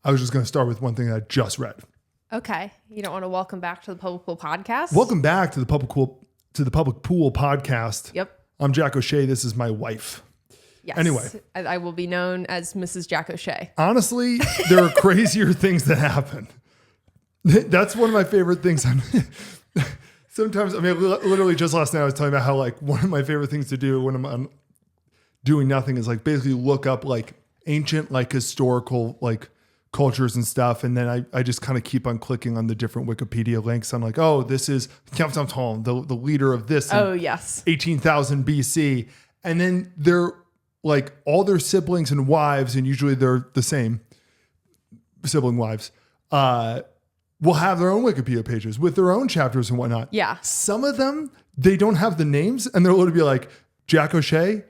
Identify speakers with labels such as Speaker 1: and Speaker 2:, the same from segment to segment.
Speaker 1: I was just going to start with one thing that I just read.
Speaker 2: Okay. You don't want to welcome back to the Public Pool Podcast?
Speaker 1: Welcome back to the Public Pool Podcast.
Speaker 2: Yep.
Speaker 1: I'm Jack O'Shea. This is my wife.
Speaker 2: Yes.
Speaker 1: Anyway.
Speaker 2: I will be known as Mrs. Jack O'Shea.
Speaker 1: Honestly, there are crazier things that happen. That's one of my favorite things. Sometimes, I mean, literally just last night I was talking about how like one of my favorite things to do when I'm doing nothing is like basically look up like ancient, like historical, like cultures and stuff. And then I just kind of keep on clicking on the different Wikipedia links. I'm like, oh, this is the leader of this.
Speaker 2: Oh, yes.
Speaker 1: 18,000 BC. And then they're like all their siblings and wives, and usually they're the same sibling wives, will have their own Wikipedia pages with their own chapters and whatnot.
Speaker 2: Yeah.
Speaker 1: Some of them, they don't have the names, and they're literally be like, Jack O'Shea,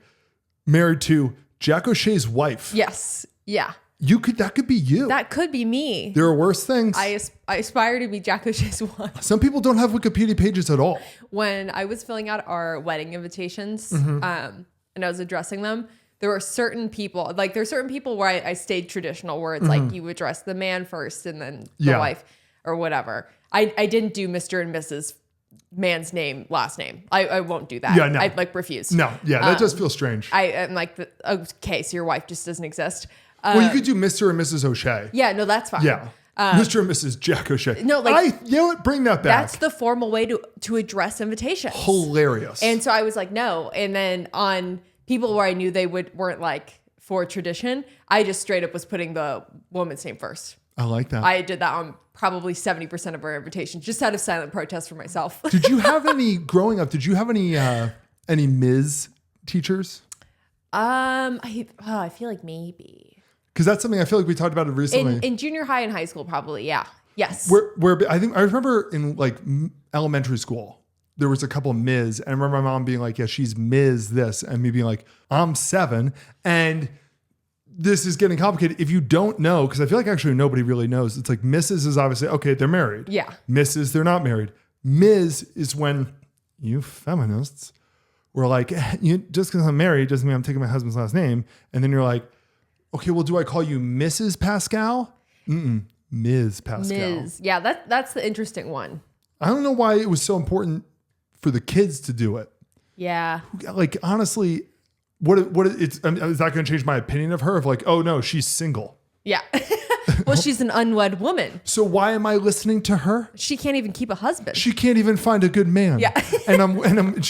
Speaker 1: married to Jack O'Shea's wife.
Speaker 2: Yes. Yeah.
Speaker 1: That could be you.
Speaker 2: That could be me.
Speaker 1: There are worse things.
Speaker 2: I aspire to be Jack O'Shea's wife.
Speaker 1: Some people don't have Wikipedia pages at all.
Speaker 2: When I was filling out our wedding invitations, and I was addressing them, there were certain people, like there's certain people where I stayed traditional, where it's like you address the man first and then the wife or whatever. I didn't do Mr. and Mrs. man's name, last name. I won't do that.
Speaker 1: Yeah, no.
Speaker 2: I like refuse.
Speaker 1: No, yeah, that does feel strange.
Speaker 2: I'm like, okay, so your wife just doesn't exist.
Speaker 1: Well, you could do Mr. and Mrs. O'Shea.
Speaker 2: Yeah, no, that's fine.
Speaker 1: Yeah. Mr. and Mrs. Jack O'Shea.
Speaker 2: No, like,
Speaker 1: you know what? Bring that back.
Speaker 2: That's the formal way to address invitations.
Speaker 1: Hilarious.
Speaker 2: And so I was like, no. And then on people where I knew they weren't like for tradition, I just straight up was putting the woman's name first.
Speaker 1: I like that.
Speaker 2: I did that on probably 70% of our invitations, just out of silent protest for myself.
Speaker 1: Did you have any growing up? Did you have any Ms. teachers?
Speaker 2: I feel like maybe.
Speaker 1: Because that's something I feel like we talked about it recently.
Speaker 2: In junior high and high school, probably, yeah. Yes.
Speaker 1: Where I remember in like elementary school, there was a couple of Ms. And I remember my mom being like, yeah, she's Ms. this. And me being like, I'm 7. And this is getting complicated. If you don't know, because I feel like actually nobody really knows. It's like Mrs. is obviously, okay, they're married.
Speaker 2: Yeah.
Speaker 1: Mrs. they're not married. Ms. is when you feminists were like, just because I'm married doesn't mean I'm taking my husband's last name. And then you're like, okay, well, do I call you Mrs. Pascal? Ms. Pascal.
Speaker 2: Ms. Yeah, that's the interesting one.
Speaker 1: I don't know why it was so important for the kids to do it.
Speaker 2: Yeah.
Speaker 1: Like, honestly, is that going to change my opinion of her? Of like, oh no, she's single.
Speaker 2: Yeah. Well, she's an unwed woman.
Speaker 1: So why am I listening to her?
Speaker 2: She can't even keep a husband.
Speaker 1: She can't even find a good man.
Speaker 2: Yeah.
Speaker 1: and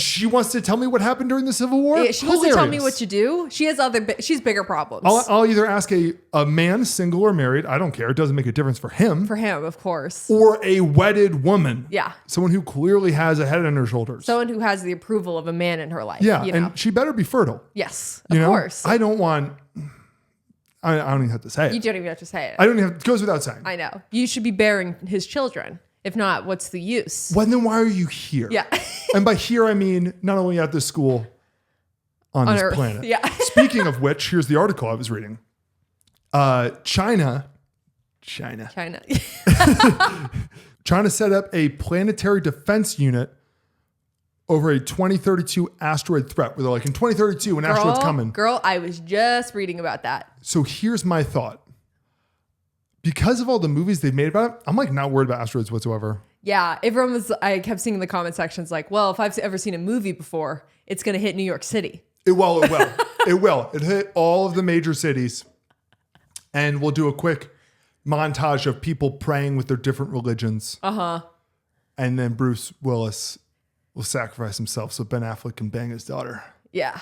Speaker 1: she wants to tell me what happened during the Civil War.
Speaker 2: Yeah, she wants to tell me what to do. She's bigger problems.
Speaker 1: I'll either ask a man, single or married. I don't care. It doesn't make a difference for him.
Speaker 2: For him, of course.
Speaker 1: Or a wedded woman.
Speaker 2: Yeah.
Speaker 1: Someone who clearly has a head on her shoulders.
Speaker 2: Someone who has the approval of a man in her life.
Speaker 1: Yeah.
Speaker 2: You know?
Speaker 1: And she better be fertile.
Speaker 2: Yes. Of course.
Speaker 1: I don't want. I don't even have to say it.
Speaker 2: You don't even have to say it.
Speaker 1: It goes without saying.
Speaker 2: I know. You should be bearing his children. If not, what's the use?
Speaker 1: Well, then why are you here?
Speaker 2: Yeah.
Speaker 1: And by here, I mean not only at this school, on this
Speaker 2: Earth.
Speaker 1: planet.
Speaker 2: Yeah.
Speaker 1: Speaking of which, here's the article I was reading. China. China set up a planetary defense unit over a 2032 asteroid threat, where they're like, in 2032, an asteroid's coming.
Speaker 2: Girl, I was just reading about that.
Speaker 1: So here's my thought. Because of all the movies they've made about it, I'm like not worried about asteroids whatsoever.
Speaker 2: Yeah, I kept seeing in the comment sections like, well, if I've ever seen a movie before, it's going to hit New York City.
Speaker 1: It will. It will. It hit all of the major cities. And we'll do a quick montage of people praying with their different religions.
Speaker 2: Uh-huh.
Speaker 1: And then Bruce Willis will sacrifice himself so Ben Affleck can bang his daughter.
Speaker 2: Yeah.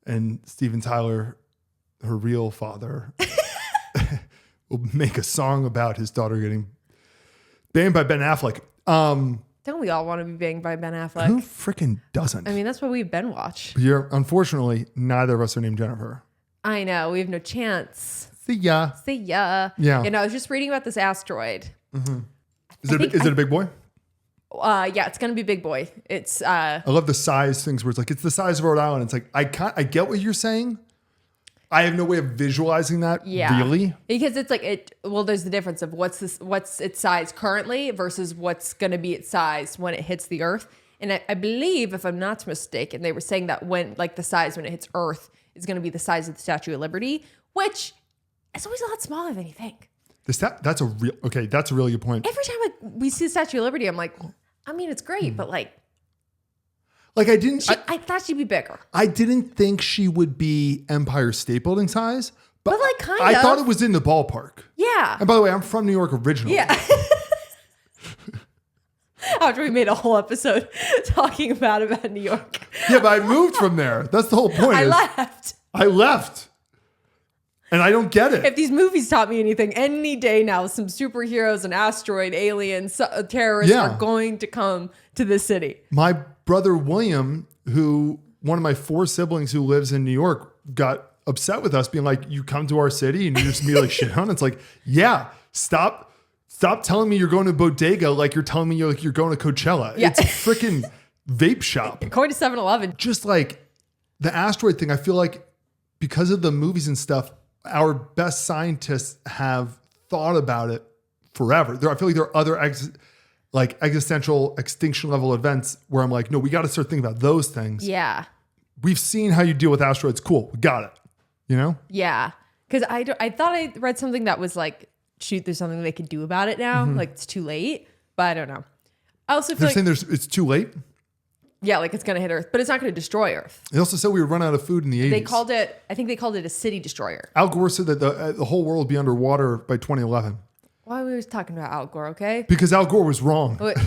Speaker 1: And Steven Tyler, her real father, will make a song about his daughter getting banged by Ben Affleck.
Speaker 2: Don't we all want to be banged by Ben Affleck?
Speaker 1: Who freaking doesn't?
Speaker 2: I mean, that's what we've been watch.
Speaker 1: Unfortunately, neither of us are named Jennifer.
Speaker 2: I know. We have no chance.
Speaker 1: See ya.
Speaker 2: Yeah. You know, I was just reading about this asteroid.
Speaker 1: Mm-hmm. Is it a big boy?
Speaker 2: Yeah, it's gonna be big boy. It's
Speaker 1: I love the size things where it's like it's the size of Rhode Island. It's like I get what you're saying. I have no way of visualizing that really.
Speaker 2: Because it's like there's the difference of what's its size currently versus what's gonna be its size when it hits the Earth. And I believe, if I'm not mistaken, they were saying that when the size when it hits Earth is gonna be the size of the Statue of Liberty, which it's always a lot smaller than you think.
Speaker 1: That's a really good point.
Speaker 2: Every time we see the Statue of Liberty, I'm like, I mean, it's great, but like I thought she'd be bigger.
Speaker 1: I didn't think she would be Empire State Building size, but
Speaker 2: like kind of.
Speaker 1: I thought it was in the ballpark.
Speaker 2: Yeah.
Speaker 1: And by the way, I'm from New York originally.
Speaker 2: Yeah. After we made a whole episode talking about New York.
Speaker 1: Yeah, but I moved from there. That's the whole point. I left. And I don't get it.
Speaker 2: If these movies taught me anything, any day now, some superheroes, an asteroid, aliens, terrorists are going to come to this city.
Speaker 1: My brother William, one of my 4 siblings who lives in New York, got upset with us being like, you come to our city and you just be like shit on. It's like, yeah, stop telling me you're going to Bodega like you're telling me you're going to Coachella. Yeah. It's a freaking vape shop.
Speaker 2: You're going to 7-Eleven.
Speaker 1: Just like the asteroid thing, I feel like because of the movies and stuff, our best scientists have thought about it forever. I feel like there are other existential extinction level events where I'm like, no, we got to start thinking about those things.
Speaker 2: Yeah.
Speaker 1: We've seen how you deal with asteroids. Cool. We got it. You know?
Speaker 2: Yeah. Because I thought I read something that was like, shoot, there's something they could do about it now. Like it's too late, but I don't know. I also feel
Speaker 1: saying it's too late.
Speaker 2: Yeah, like it's going to hit Earth, but it's not going to destroy Earth.
Speaker 1: They also said we would run out of food in the 80s.
Speaker 2: I think they called it a city destroyer.
Speaker 1: Al Gore said that the whole world would be underwater by 2011.
Speaker 2: Why are we always talking about Al Gore, okay?
Speaker 1: Because Al Gore was wrong.
Speaker 2: What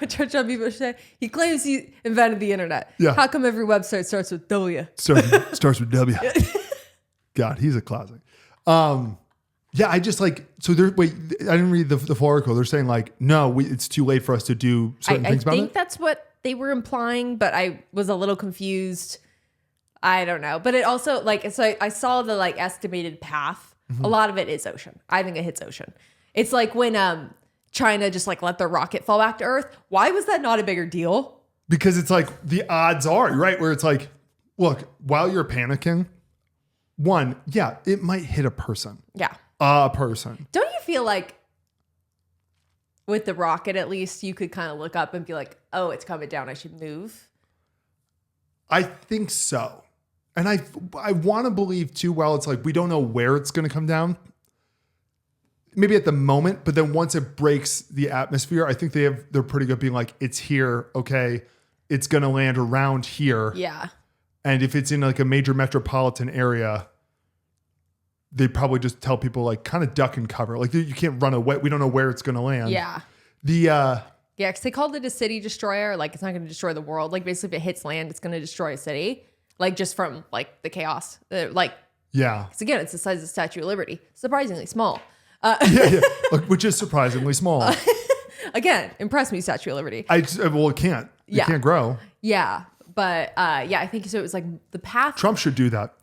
Speaker 2: George W. Bush said? He claims he invented the internet.
Speaker 1: Yeah.
Speaker 2: How come every website starts with W?
Speaker 1: Starts with W. God, he's a classic. Yeah, I just like, so there, wait, I didn't read the full article. They're saying like, no, it's too late for us to do certain things about it.
Speaker 2: I think that's what they were implying, but I was a little confused. I don't know. But it also like, so I saw the like estimated path. Mm-hmm. A lot of it is ocean. I think it hits ocean. It's like when China just like let their rocket fall back to Earth. Why was that not a bigger deal?
Speaker 1: Because it's like the odds are, right? Where it's like, look, while you're panicking, one, yeah, it might hit a person.
Speaker 2: Yeah.
Speaker 1: A person.
Speaker 2: Don't you feel like with the rocket, at least you could kind of look up and be like, oh, it's coming down. I should move.
Speaker 1: I think so. And I want to believe too, well, it's like, we don't know where it's going to come down. Maybe at the moment, but then once it breaks the atmosphere, I think they're pretty good being like, it's here. Okay. It's going to land around here.
Speaker 2: Yeah.
Speaker 1: And if it's in like a major metropolitan area, they probably just tell people like kind of duck and cover. Like you can't run away. We don't know where it's going to land.
Speaker 2: Yeah.
Speaker 1: Yeah,
Speaker 2: because they called it a city destroyer. Like it's not going to destroy the world. Like basically if it hits land, it's going to destroy a city. Like just from like the chaos.
Speaker 1: Yeah.
Speaker 2: Because again, it's the size of the Statue of Liberty. Surprisingly small.
Speaker 1: Yeah. Which is surprisingly small.
Speaker 2: Again, impress me, Statue of Liberty.
Speaker 1: Well, it can't. It can't grow.
Speaker 2: Yeah. But I think so. It was like the path.
Speaker 1: Trump should do that.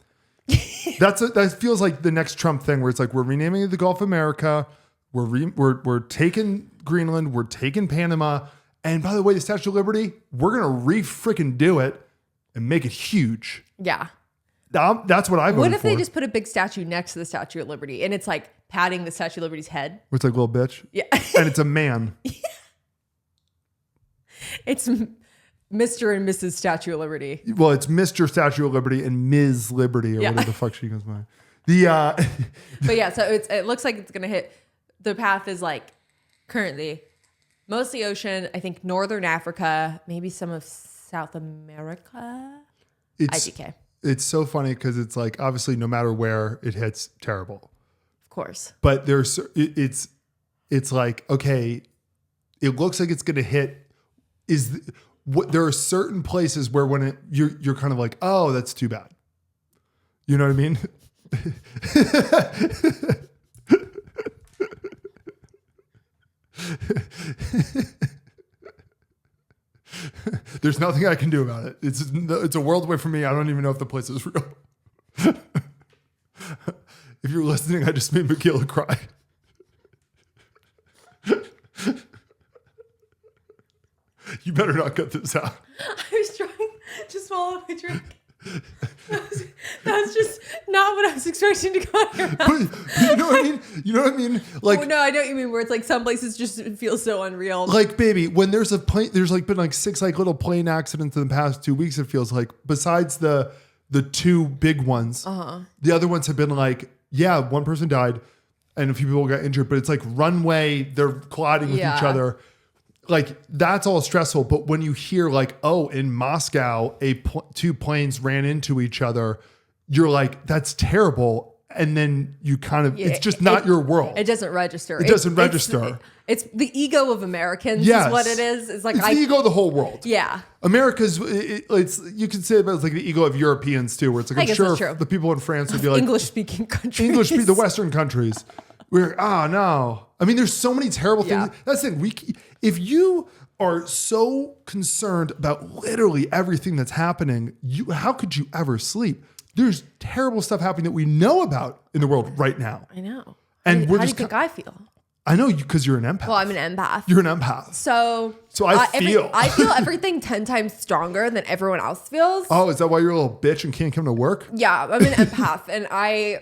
Speaker 1: That feels like the next Trump thing where it's like, we're renaming it the Gulf of America. We're taking Greenland. We're taking Panama. And by the way, the Statue of Liberty, we're going to freaking do it and make it huge.
Speaker 2: Yeah.
Speaker 1: That's what I voted for.
Speaker 2: What if they just put a big statue next to the Statue of Liberty and it's like patting the Statue of Liberty's head?
Speaker 1: It's like, little bitch.
Speaker 2: Yeah.
Speaker 1: And it's a man.
Speaker 2: Yeah. It's Mr. and Mrs. Statue of Liberty.
Speaker 1: Well, it's Mr. Statue of Liberty and Ms. Liberty or whatever the fuck she goes by.
Speaker 2: But yeah, so it looks like it's going to hit. The path is like currently mostly ocean. I think Northern Africa, maybe some of South America. IDK.
Speaker 1: It's so funny because it's like, obviously no matter where it hits, terrible.
Speaker 2: Of course.
Speaker 1: But it's like, okay, it looks like it's going to hit. There are certain places where when you're kind of like, oh, that's too bad. You know what I mean? There's nothing I can do about it. It's a world away from me. I don't even know if the place is real. If you're listening, I just made Michaela cry. You better not cut this out.
Speaker 2: I was trying to swallow my drink. That's just not what I was expecting to come out of your mouth.
Speaker 1: But you know what I mean? You know what I mean? Like,
Speaker 2: no, I know what you mean. Where it's like some places just feel so unreal.
Speaker 1: Like, baby, when there's like been like 6 like little plane accidents in the past 2 weeks. It feels like besides the 2 big ones, the other ones have been like yeah, one person died and a few people got injured, but it's like runway, they're colliding with each other. Like that's all stressful. But when you hear like, oh, in Moscow, two planes ran into each other, you're like, that's terrible. And then you kind of, it's just not your world.
Speaker 2: It doesn't register.
Speaker 1: It doesn't register.
Speaker 2: It's the ego of Americans is what it is. It's like
Speaker 1: the ego of the whole world.
Speaker 2: Yeah.
Speaker 1: America's, it's you can say about it's like the ego of Europeans too, where it's like, I'm sure the people in France would be like,
Speaker 2: English-speaking countries.
Speaker 1: The Western countries. We're like, oh no. I mean, there's so many terrible things. That's the thing. If you are so concerned about literally everything that's happening, how could you ever sleep? There's terrible stuff happening that we know about in the world right now.
Speaker 2: I know.
Speaker 1: And
Speaker 2: how do you think I feel?
Speaker 1: I know you because you're an empath.
Speaker 2: Well, I'm an empath.
Speaker 1: You're an empath.
Speaker 2: So
Speaker 1: I feel.
Speaker 2: I feel everything 10 times stronger than everyone else feels.
Speaker 1: Oh, is that why you're a little bitch and can't come to work?
Speaker 2: Yeah, I'm an empath. And I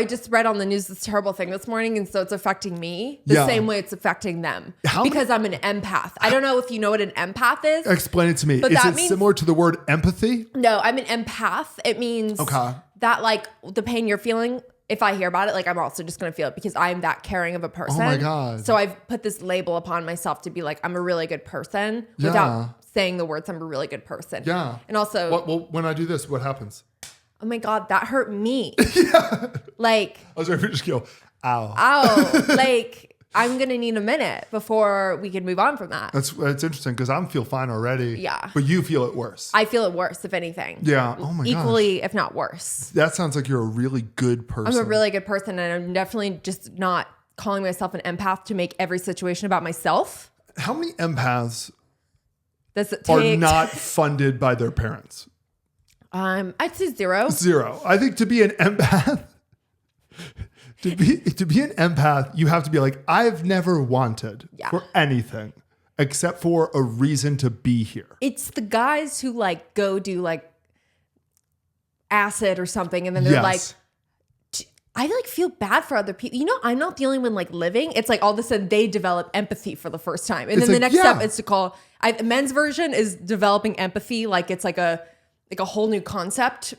Speaker 2: just read on the news this terrible thing this morning. And so it's affecting me the same way it's affecting them. Because I'm an empath. I don't know if you know what an empath is.
Speaker 1: Explain it to me. Is it similar to the word empathy?
Speaker 2: No, I'm an empath. It means that like the pain you're feeling, if I hear about it, like I'm also just going to feel it because I'm that caring of a person.
Speaker 1: Oh my God.
Speaker 2: So I've put this label upon myself to be like, I'm a really good person without saying the words, I'm a really good person.
Speaker 1: Yeah.
Speaker 2: And also,
Speaker 1: well, when I do this, what happens?
Speaker 2: Oh my God, that hurt me. Like,
Speaker 1: I was ready to just go, ow.
Speaker 2: Ow. Like, I'm going to need a minute before we can move on from that.
Speaker 1: That's interesting because I feel fine already.
Speaker 2: Yeah.
Speaker 1: But you feel it worse.
Speaker 2: I feel it worse, if anything.
Speaker 1: Yeah. Oh my God.
Speaker 2: Equally, if not worse.
Speaker 1: That sounds like you're a really good person.
Speaker 2: I'm a really good person, and I'm definitely just not calling myself an empath to make every situation about myself.
Speaker 1: How many empaths
Speaker 2: are
Speaker 1: not funded by their parents?
Speaker 2: I'd say zero.
Speaker 1: Zero. I think to be an empath, to be an empath, you have to be like, I've never wanted for anything except for a reason to be here.
Speaker 2: It's the guys who like go do like acid or something, and then they're like, I like feel bad for other people. You know, I'm not the only one like living. It's like all of a sudden they develop empathy for the first time, and then the next step is to call. Men's version is developing empathy, like it's like a whole new concept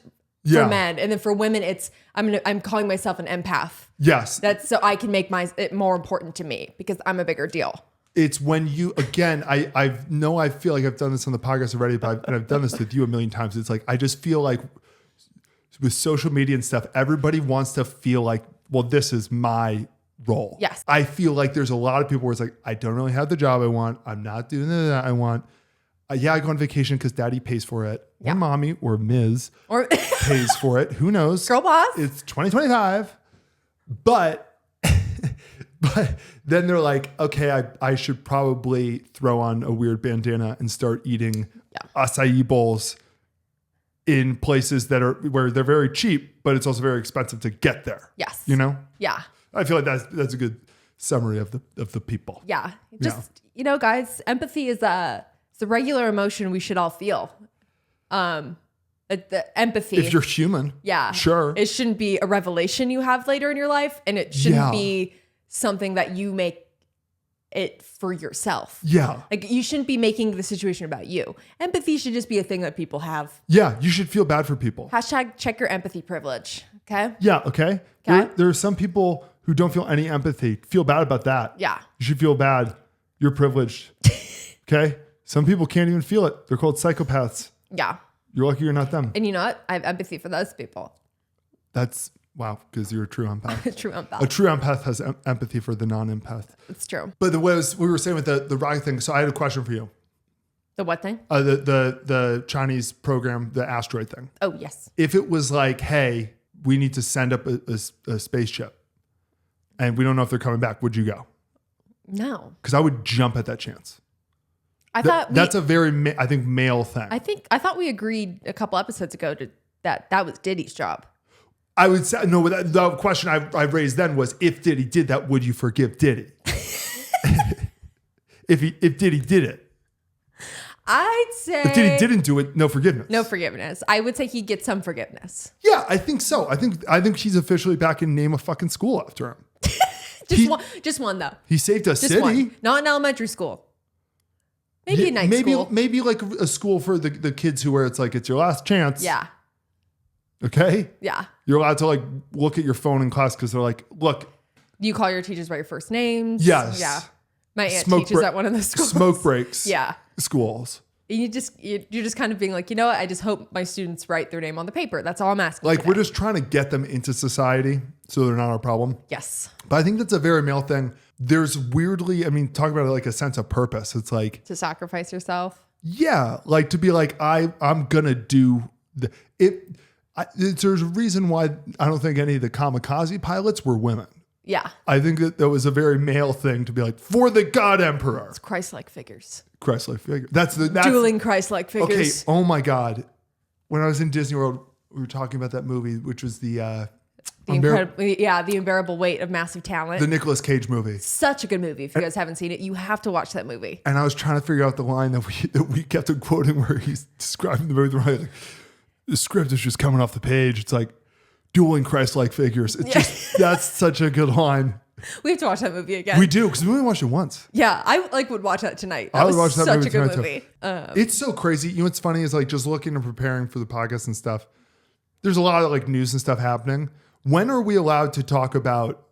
Speaker 2: for men. And then for women, it's, I'm calling myself an empath.
Speaker 1: Yes.
Speaker 2: That's so I can make it more important to me because I'm a bigger deal.
Speaker 1: It's when you, again, I feel like I've done this on the podcast already, but I've done this with you a million times. It's like, I just feel like with social media and stuff, everybody wants to feel like, well, this is my role.
Speaker 2: Yes.
Speaker 1: I feel like there's a lot of people where it's like, I don't really have the job I want. I'm not doing that I want. I go on vacation because daddy pays for it. Or mommy or Ms. or pays for it. Who knows?
Speaker 2: Girl boss.
Speaker 1: It's 2025. But then they're like, okay, I should probably throw on a weird bandana and start eating acai bowls in places that are where they're very cheap, but it's also very expensive to get there.
Speaker 2: Yes.
Speaker 1: You know?
Speaker 2: Yeah.
Speaker 1: I feel like that's a good summary of the people.
Speaker 2: Yeah. Just, guys, empathy is the regular emotion we should all feel. The empathy.
Speaker 1: If you're human.
Speaker 2: Yeah.
Speaker 1: Sure.
Speaker 2: It shouldn't be a revelation you have later in your life, and it shouldn't be something that you make it for yourself.
Speaker 1: Yeah.
Speaker 2: Like you shouldn't be making the situation about you. Empathy should just be a thing that people have.
Speaker 1: Yeah. You should feel bad for people.
Speaker 2: # check your empathy privilege. Okay.
Speaker 1: Yeah. Okay. There are some people who don't feel any empathy. Feel bad about that.
Speaker 2: Yeah.
Speaker 1: You should feel bad. You're privileged. Okay. Some people can't even feel it. They're called psychopaths.
Speaker 2: Yeah.
Speaker 1: You're lucky you're not them.
Speaker 2: And you know what? I have empathy for those people.
Speaker 1: That's wow, because you're a true empath.
Speaker 2: A true empath.
Speaker 1: A true empath has empathy for the non-empath.
Speaker 2: It's true.
Speaker 1: But we were saying with the rocket thing, so I had a question for you.
Speaker 2: The what thing?
Speaker 1: The Chinese program, the Asteroid thing.
Speaker 2: Oh, yes.
Speaker 1: If it was like, hey, we need to send up a spaceship and we don't know if they're coming back, would you go? No. Because I would jump at that chance. That's a very, I think, male thing.
Speaker 2: I thought we agreed a couple episodes ago that was Diddy's job.
Speaker 1: I would say, no, the question I raised then was, if Diddy did that, would you forgive Diddy? if Diddy did it.
Speaker 2: I'd say.
Speaker 1: If Diddy didn't do it, no forgiveness.
Speaker 2: No forgiveness. I would say he'd get some forgiveness.
Speaker 1: Yeah, I think so. I think he's officially back in name a fucking school after him.
Speaker 2: Just one though.
Speaker 1: He saved a city.
Speaker 2: One. Not an elementary school. Maybe a night school.
Speaker 1: Maybe like a school for the kids who where it's like, it's your last chance.
Speaker 2: Yeah.
Speaker 1: Okay.
Speaker 2: Yeah.
Speaker 1: You're allowed to like look at your phone in class because they're like, look.
Speaker 2: You call your teachers by your first names.
Speaker 1: Yes.
Speaker 2: Yeah. My aunt teaches at one of the schools.
Speaker 1: Smoke breaks.
Speaker 2: Yeah.
Speaker 1: Schools.
Speaker 2: You're just kind of being like, you know what? I just hope my students write their name on the paper. That's all I'm asking.
Speaker 1: Like
Speaker 2: today.
Speaker 1: we're just trying to get them into society so they're not our problem.
Speaker 2: Yes.
Speaker 1: But I think that's a very male thing. There's weirdly, I mean, talk about it like a sense of purpose. It's like
Speaker 2: to sacrifice yourself.
Speaker 1: Yeah, like to be like I'm gonna do there's a reason why I don't think any of the kamikaze pilots were women.
Speaker 2: Yeah.
Speaker 1: I think that was a very male thing to be like, for the God Emperor.
Speaker 2: It's Christ-like figures.
Speaker 1: Christ-like figure. That's
Speaker 2: dueling Christ-like figures.
Speaker 1: Okay. Oh my God. When I was in Disney World, we were talking about that movie, which was the
Speaker 2: unbearable weight of massive talent.
Speaker 1: The Nicolas Cage movie.
Speaker 2: Such a good movie. If you guys haven't seen it, you have to watch that movie.
Speaker 1: And I was trying to figure out the line that we kept quoting where he's describing the movie. Like, the script is just coming off the page. It's like dueling Christ-like figures. It's just, that's such a good line.
Speaker 2: We have to watch that movie again.
Speaker 1: We do, because we only watched it once.
Speaker 2: Yeah, I would watch that tonight.
Speaker 1: I would watch that movie
Speaker 2: such a good
Speaker 1: tonight
Speaker 2: movie.
Speaker 1: It's so crazy. You know what's funny is like just looking and preparing for the podcast and stuff. There's a lot of like news and stuff happening. When are we allowed to talk about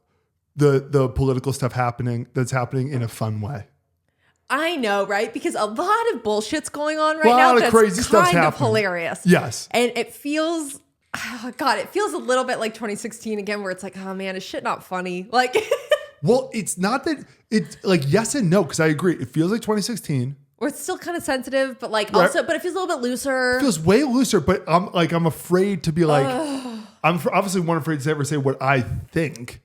Speaker 1: the political stuff that's happening in a fun way?
Speaker 2: I know, right? Because a lot of bullshit's going on right now. That's
Speaker 1: crazy stuff's
Speaker 2: kind of
Speaker 1: happening.
Speaker 2: Hilarious.
Speaker 1: Yes.
Speaker 2: And it feels, oh God, it feels a little bit like 2016 again, where it's like, oh man, is shit not funny? Like,
Speaker 1: well, it's not that it's like yes and no, because I agree. It feels like 2016.
Speaker 2: or it's still kind of sensitive, but like also, but it feels a little bit looser.
Speaker 1: It feels way looser, but I'm afraid to be like, I'm obviously one afraid to ever say what I think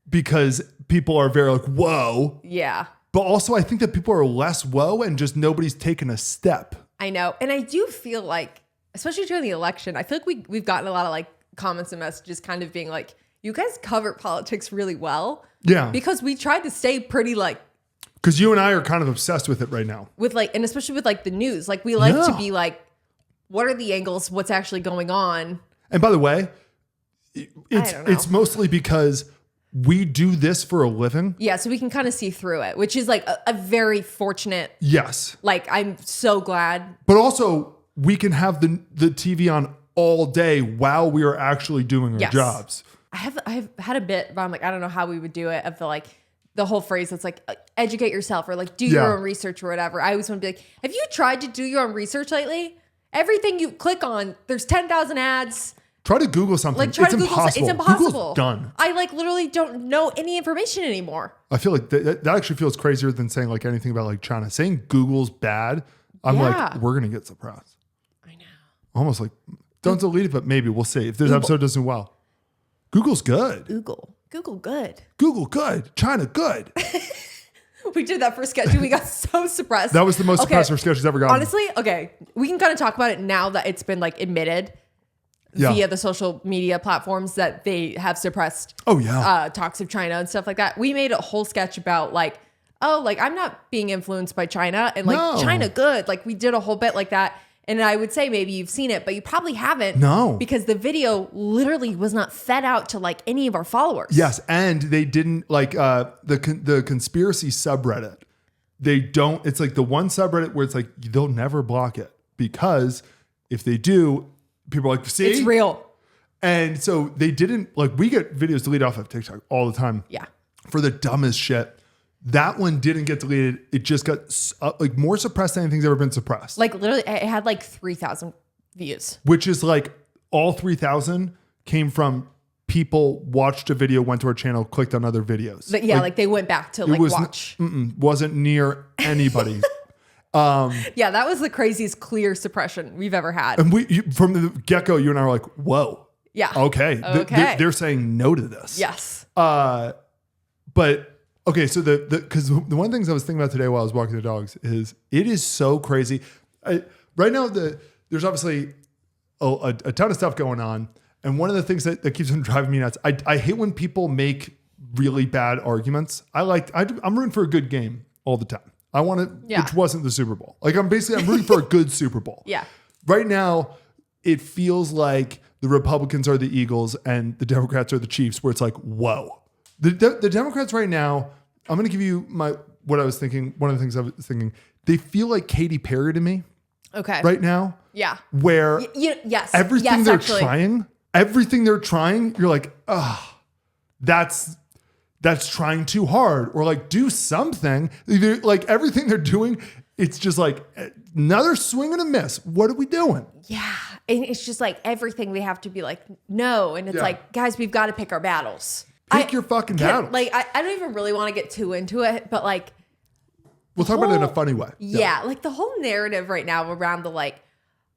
Speaker 1: because people are very like, whoa.
Speaker 2: Yeah.
Speaker 1: But also I think that people are less whoa and just nobody's taken a step.
Speaker 2: I know. And I do feel like, especially during the election, I feel like we've gotten a lot of like comments and messages kind of being like, you guys cover politics really well.
Speaker 1: Yeah.
Speaker 2: Because we tried to stay pretty like,
Speaker 1: because you and I are kind of obsessed with it right now.
Speaker 2: With like, and especially with like the news, like we like to be like, what are the angles? What's actually going on?
Speaker 1: And by the way, it's mostly because we do this for a living.
Speaker 2: Yeah, so we can kind of see through it, which is like a very fortunate.
Speaker 1: Yes.
Speaker 2: Like, I'm so glad.
Speaker 1: But also, we can have the TV on all day while we are actually doing our jobs.
Speaker 2: I've had a bit, but I'm like, I don't know how we would do it, of the whole phrase that's like, educate yourself or like do your own research or whatever. I always want to be like, have you tried to do your own research lately? Everything you click on, there's 10,000 ads.
Speaker 1: Try to Google something.
Speaker 2: Like,
Speaker 1: It's impossible.
Speaker 2: It's impossible.
Speaker 1: Google's done.
Speaker 2: I like literally don't know any information anymore.
Speaker 1: I feel like that actually feels crazier than saying like anything about like China. Saying Google's bad, I'm like, we're going to get suppressed.
Speaker 2: I know.
Speaker 1: Almost like, don't delete it, but maybe we'll see. If this episode doesn't do well. Google's good.
Speaker 2: Google good.
Speaker 1: Google good. China good.
Speaker 2: We did that for sketch and we got so suppressed.
Speaker 1: That was the most suppressed sketch has ever gotten.
Speaker 2: Honestly, okay. We can kind of talk about it now that it's been like admitted via the social media platforms that they have suppressed talks of China and stuff like that. We made a whole sketch about like, oh, like I'm not being influenced by China and like China good. Like we did a whole bit like that. And I would say maybe you've seen it, but you probably haven't.
Speaker 1: No.
Speaker 2: Because the video literally was not fed out to like any of our followers.
Speaker 1: Yes. And they didn't like the conspiracy subreddit. They don't, it's like the one subreddit where it's like, they'll never block it because if they do, people are like, see?
Speaker 2: It's real.
Speaker 1: And so they didn't, like we get videos deleted off of TikTok all the time.
Speaker 2: Yeah.
Speaker 1: For the dumbest shit. That one didn't get deleted. It just got like more suppressed than anything's ever been suppressed.
Speaker 2: Like literally, it had like 3,000 views.
Speaker 1: Which is like all 3,000 came from people watched a video, went to our channel, clicked on other videos.
Speaker 2: But yeah, like they went back to like watch.
Speaker 1: Wasn't near anybody.
Speaker 2: Yeah, that was the craziest clear suppression we've ever had.
Speaker 1: And from the get-go, you and I were like, whoa.
Speaker 2: Yeah.
Speaker 1: Okay. They're saying no to this.
Speaker 2: Yes.
Speaker 1: But okay, so because the one of the things I was thinking about today while I was walking the dogs is it is so crazy. Right now, there's obviously a ton of stuff going on. And one of the things that keeps on driving me nuts, I hate when people make really bad arguments. I'm rooting for a good game all the time. I want it, which wasn't the Super Bowl. Like I'm rooting for a good Super Bowl.
Speaker 2: Yeah.
Speaker 1: Right now, it feels like the Republicans are the Eagles and the Democrats are the Chiefs, where it's like, whoa. The Democrats right now, I'm going to give you what I was thinking. One of the things I was thinking, they feel like Katy Perry to me.
Speaker 2: Okay.
Speaker 1: right now.
Speaker 2: Yeah.
Speaker 1: Where
Speaker 2: yes.
Speaker 1: everything they're trying, you're like, that's trying too hard, or like do something. Like everything they're doing, it's just like another swing and a miss. What are we doing?
Speaker 2: Yeah. And it's just like everything they have to be like, no. And it's like, guys, we've got to pick our battles.
Speaker 1: Pick your fucking battles.
Speaker 2: Like, I don't even really want to get too into it, but like,
Speaker 1: we'll talk about it in a funny way.
Speaker 2: Yeah. Like the whole narrative right now around the like,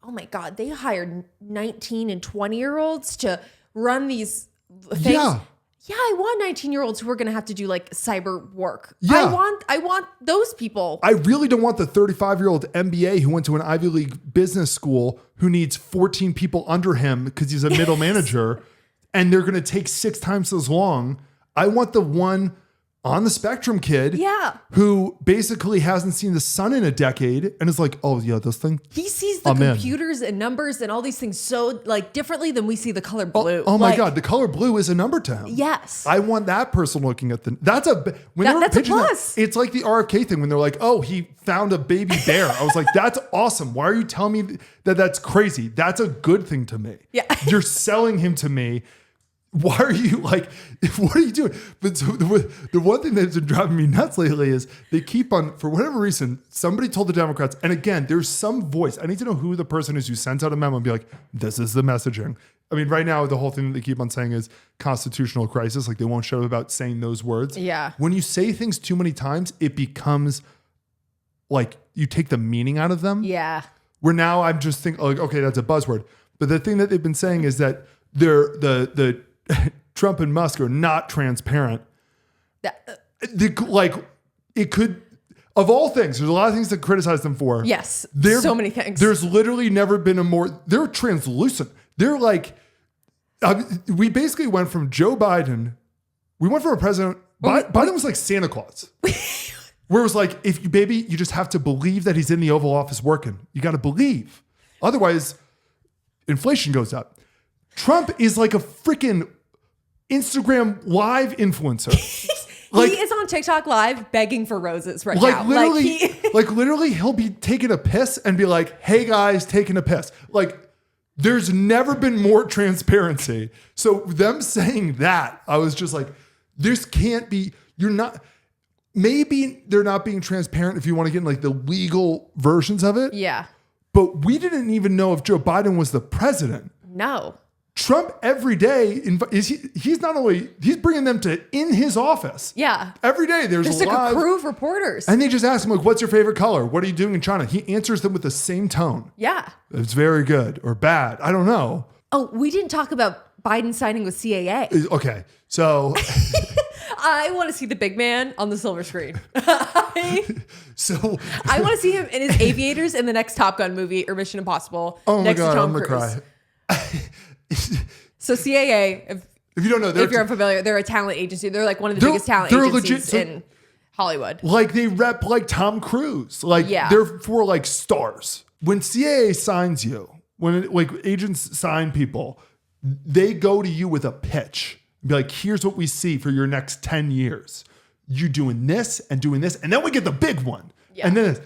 Speaker 2: oh my God, they hired 19 and 20-year-olds to run these things. Yeah. Yeah, I want 19-year-olds who are going to have to do like cyber work. Yeah. I want those people.
Speaker 1: I really don't want the 35-year-old MBA who went to an Ivy League business school who needs 14 people under him because he's a middle manager, and they're going to take 6 times as long. I want the one on the spectrum kid who basically hasn't seen the sun in a decade and is like, oh yeah, this thing.
Speaker 2: He sees the computers and numbers and all these things so like differently than we see the color blue.
Speaker 1: Oh my God, the color blue is a number to him.
Speaker 2: Yes.
Speaker 1: I want that person looking at that's a plus. It's like the RFK thing when they're like, oh, he found a baby bear. I was like, that's awesome. Why are you telling me that that's crazy? That's a good thing to me.
Speaker 2: Yeah.
Speaker 1: You're selling him to me. Why are you like, what are you doing? But so the one thing that's been driving me nuts lately is they keep on, for whatever reason, somebody told the Democrats, and again, there's some voice. I need to know who the person is who sends out a memo and be like, this is the messaging. I mean, right now, the whole thing that they keep on saying is constitutional crisis. Like they won't shut up about saying those words.
Speaker 2: Yeah.
Speaker 1: When you say things too many times, it becomes like you take the meaning out of them.
Speaker 2: Yeah.
Speaker 1: Where now I'm just thinking, like, okay, that's a buzzword. But the thing that they've been saying is that the Trump and Musk are not transparent. Like it could, of all things, there's a lot of things to criticize them for.
Speaker 2: Yes. So many things.
Speaker 1: There's literally never been they're translucent. They're like, we basically went from Joe Biden. We went from a president. Biden was like Santa Claus. Where it was like, you just have to believe that he's in the Oval Office working. You got to believe. Otherwise, inflation goes up. Trump is like a freaking Instagram live influencer. Like,
Speaker 2: he is on TikTok live begging for roses right
Speaker 1: like
Speaker 2: now.
Speaker 1: Literally, he'll be taking a piss and be like, hey guys, taking a piss. Like, there's never been more transparency. So them saying that, I was just like, this can't be, maybe they're not being transparent if you want to get in like the legal versions of it.
Speaker 2: Yeah.
Speaker 1: But we didn't even know if Joe Biden was the president.
Speaker 2: No.
Speaker 1: Trump every day he's bringing them to in his office.
Speaker 2: Yeah.
Speaker 1: Every day there's
Speaker 2: like a crew of reporters.
Speaker 1: And they just ask him like, what's your favorite color? What are you doing in China? He answers them with the same tone.
Speaker 2: Yeah.
Speaker 1: It's very good or bad. I don't know.
Speaker 2: Oh, we didn't talk about Biden signing with CAA.
Speaker 1: Okay. So
Speaker 2: I want to see the big man on the silver screen.
Speaker 1: So
Speaker 2: I want to see him in his aviators in the next Top Gun movie or Mission Impossible.
Speaker 1: Oh my
Speaker 2: next
Speaker 1: God,
Speaker 2: to Tom
Speaker 1: I'm
Speaker 2: Cruise.
Speaker 1: gonna cry.
Speaker 2: So CAA,
Speaker 1: if you don't know,
Speaker 2: if you're unfamiliar, they're a talent agency. They're like one of the biggest talent agencies in Hollywood.
Speaker 1: Like they rep like Tom Cruise. Like they're for like stars. When CAA signs you, like agents sign people, they go to you with a pitch. Be like, here's what we see for your next 10 years. You doing this, and then we get the big one. Yeah. And then,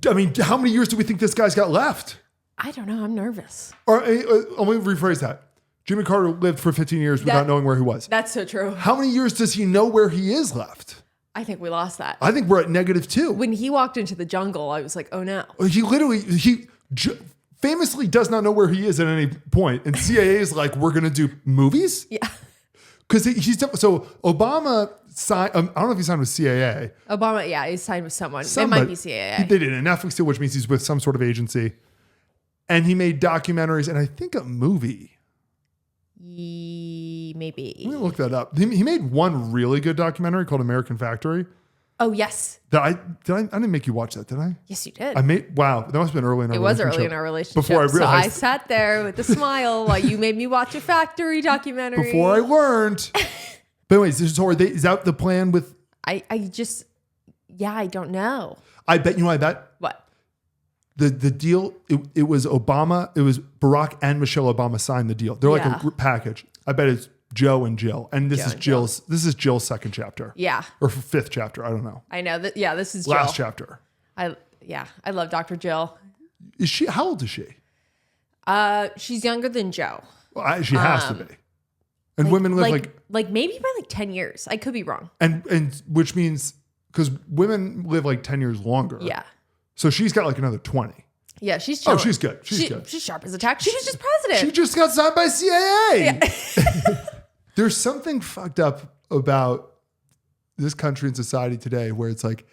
Speaker 1: I mean, how many years do we think this guy's got left?
Speaker 2: I don't know. I'm nervous.
Speaker 1: Or let me rephrase that. Jimmy Carter lived for 15 years without knowing where he was.
Speaker 2: That's so true.
Speaker 1: How many years does he know where he is left?
Speaker 2: I think we lost that.
Speaker 1: I think we're at -2.
Speaker 2: When he walked into the jungle, I was like, oh no.
Speaker 1: He famously does not know where he is at any point. And CAA is like, we're going to do movies?
Speaker 2: Yeah.
Speaker 1: Because so Obama signed, I don't know if he signed with CAA.
Speaker 2: Obama, yeah, he signed with someone. It might be CAA.
Speaker 1: They did a Netflix deal, which means he's with some sort of agency. And he made documentaries and I think a movie.
Speaker 2: Maybe.
Speaker 1: Let me look that up. He made one really good documentary called American Factory.
Speaker 2: Oh, yes.
Speaker 1: I didn't make you watch that, did I?
Speaker 2: Yes, you did.
Speaker 1: Wow, that must have been early in our relationship.
Speaker 2: It was early in our relationship.
Speaker 1: Before I realized.
Speaker 2: So I sat there with a smile while you made me watch a factory documentary.
Speaker 1: Before I learned. But anyways, is that the plan with?
Speaker 2: I don't know.
Speaker 1: I bet
Speaker 2: What?
Speaker 1: The deal, it was Obama, it was Barack and Michelle Obama signed the deal. They're like a package. I bet it's Joe and Jill. And this is Jill's second chapter.
Speaker 2: Yeah.
Speaker 1: Or fifth chapter. I don't know.
Speaker 2: I know that. Yeah, this is Jill.
Speaker 1: Last chapter.
Speaker 2: I love Dr. Jill.
Speaker 1: Is she? How old is she?
Speaker 2: She's younger than Joe.
Speaker 1: Well, she has to be. And women live
Speaker 2: like maybe by like 10 years. I could be wrong.
Speaker 1: And which means because women live like 10 years longer.
Speaker 2: Yeah.
Speaker 1: So she's got like another 20.
Speaker 2: Yeah, she's chilling.
Speaker 1: Oh, she's good. She's good.
Speaker 2: She's sharp as a tack. She was just president.
Speaker 1: She just got signed by CIA.
Speaker 2: Yeah.
Speaker 1: There's something fucked up about this country and society today where it's like,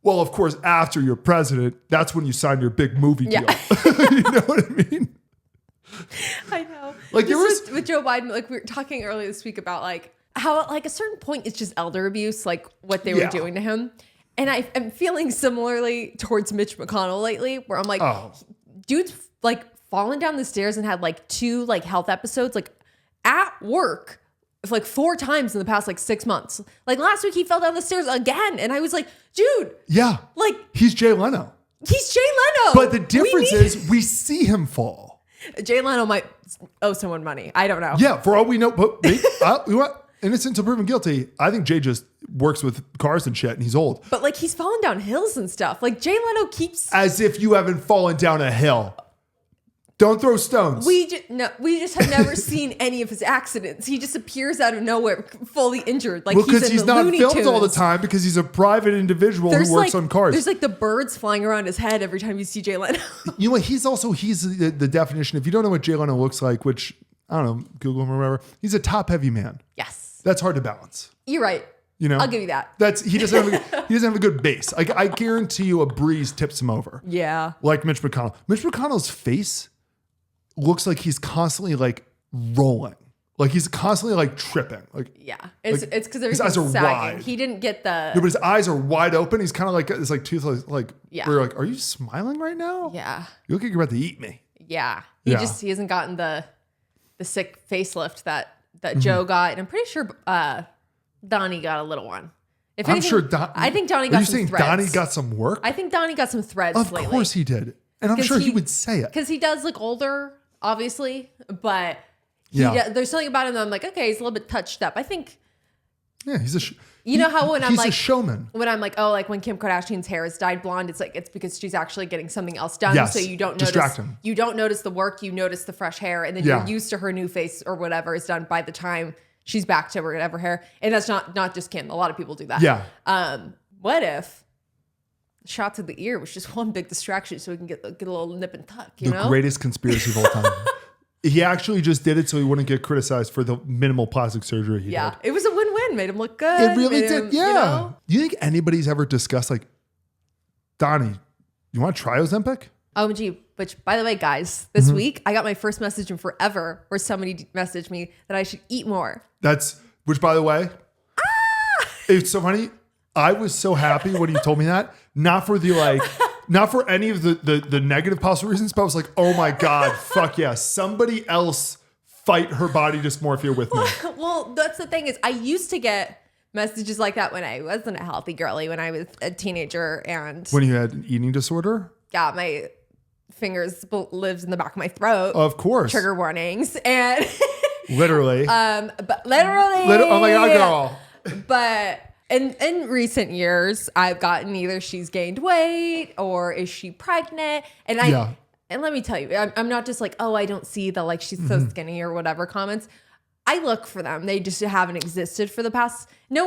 Speaker 1: well, of course, after you're president, that's when you sign your big movie deal. You know what I mean?
Speaker 2: I know.
Speaker 1: Like there was
Speaker 2: with Joe Biden, like we were talking earlier this week about like how like a certain point it's just elder abuse, like what they were doing to him. And I'm feeling similarly towards Mitch McConnell lately, where I'm like, dude's like fallen down the stairs and had like 2 like health episodes like at work like 4 times in the past like 6 months. Like last week he fell down the stairs again. And I was like, dude.
Speaker 1: Yeah.
Speaker 2: Like
Speaker 1: he's Jay Leno.
Speaker 2: He's Jay Leno.
Speaker 1: But the difference is we see him fall.
Speaker 2: Jay Leno might owe someone money. I don't know.
Speaker 1: Yeah, for all we know. But you know what? Innocent until proven guilty. I think Jay just works with cars and shit and he's old.
Speaker 2: But like he's falling down hills and stuff. Like Jay Leno keeps...
Speaker 1: As if you haven't fallen down a hill. Don't throw stones.
Speaker 2: We just have never seen any of his accidents. He just appears out of nowhere fully injured. Like
Speaker 1: he's not filmed all the time because he's a private individual who works on cars.
Speaker 2: There's like the birds flying around his head every time you see Jay Leno.
Speaker 1: You know what? He's the definition. If you don't know what Jay Leno looks like, which I don't know, Google him or whatever, he's a top heavy man.
Speaker 2: Yes.
Speaker 1: That's hard to balance.
Speaker 2: You're right.
Speaker 1: You know,
Speaker 2: I'll give you that.
Speaker 1: He doesn't have a good base. Like I guarantee you, a breeze tips him over.
Speaker 2: Yeah.
Speaker 1: Like Mitch McConnell. Mitch McConnell's face looks like he's constantly like rolling. Like he's constantly like tripping. Like
Speaker 2: yeah, it's because
Speaker 1: his eyes are
Speaker 2: sagging.
Speaker 1: wide.
Speaker 2: He didn't get the.
Speaker 1: No, but his eyes are wide open. He's kind of like this like toothless like.
Speaker 2: Yeah.
Speaker 1: Where you're like, are you smiling right now?
Speaker 2: Yeah.
Speaker 1: You look like you're about to eat me.
Speaker 2: Yeah. He hasn't gotten the sick facelift that Joe got, and I'm pretty sure Donnie got a little one. If
Speaker 1: I'm
Speaker 2: anything,
Speaker 1: sure.
Speaker 2: I think Donnie got.
Speaker 1: Are you
Speaker 2: some
Speaker 1: saying
Speaker 2: threads.
Speaker 1: Donnie got some work?
Speaker 2: I think Donnie got some threads.
Speaker 1: Of
Speaker 2: lately.
Speaker 1: course he did, and I'm sure he would say it
Speaker 2: because he does look older, obviously, but there's something about him that I'm like, okay, he's a little bit touched up. I think.
Speaker 1: Yeah, he's a.
Speaker 2: You know how when I'm like
Speaker 1: he's a showman.
Speaker 2: When I'm like, oh, like when Kim Kardashian's hair is dyed blonde, it's like it's because she's actually getting something else done.
Speaker 1: Yes,
Speaker 2: so you don't
Speaker 1: distract
Speaker 2: notice
Speaker 1: him.
Speaker 2: You don't notice the work, you notice the fresh hair, and then you're used to her new face or whatever is done by the time she's back to whatever hair. And that's not just Kim. A lot of people do that.
Speaker 1: Yeah.
Speaker 2: What if shots of the ear was just one big distraction so we can get a little nip and tuck, you know?
Speaker 1: The greatest conspiracy of all time. He actually just did it so he wouldn't get criticized for the minimal plastic surgery he did.
Speaker 2: It was a win-win. Made him look good.
Speaker 1: It really did. Yeah.
Speaker 2: You know?
Speaker 1: Do you think anybody's ever discussed like, Donnie, you want to try Ozempic?
Speaker 2: OMG, which by the way, guys, this week I got my first message in forever where somebody messaged me that I should eat more.
Speaker 1: Which by the way, it's so funny. I was so happy when you told me that. Not for any of the negative possible reasons, but I was like, oh my God, fuck yeah. Somebody else fight her body dysmorphia with me.
Speaker 2: Well, that's the thing is I used to get messages like that when I wasn't a healthy girly, when I was a teenager and
Speaker 1: when you had an eating disorder?
Speaker 2: Yeah, my fingers lives in the back of my throat.
Speaker 1: Of course.
Speaker 2: Trigger warnings. And
Speaker 1: literally.
Speaker 2: But literally.
Speaker 1: Oh my God, girl.
Speaker 2: But in recent years, I've gotten either she's gained weight or is she pregnant? And and let me tell you, I'm not just like, oh, I don't see the like she's so skinny or whatever comments. I look for them. They just haven't existed for the past. There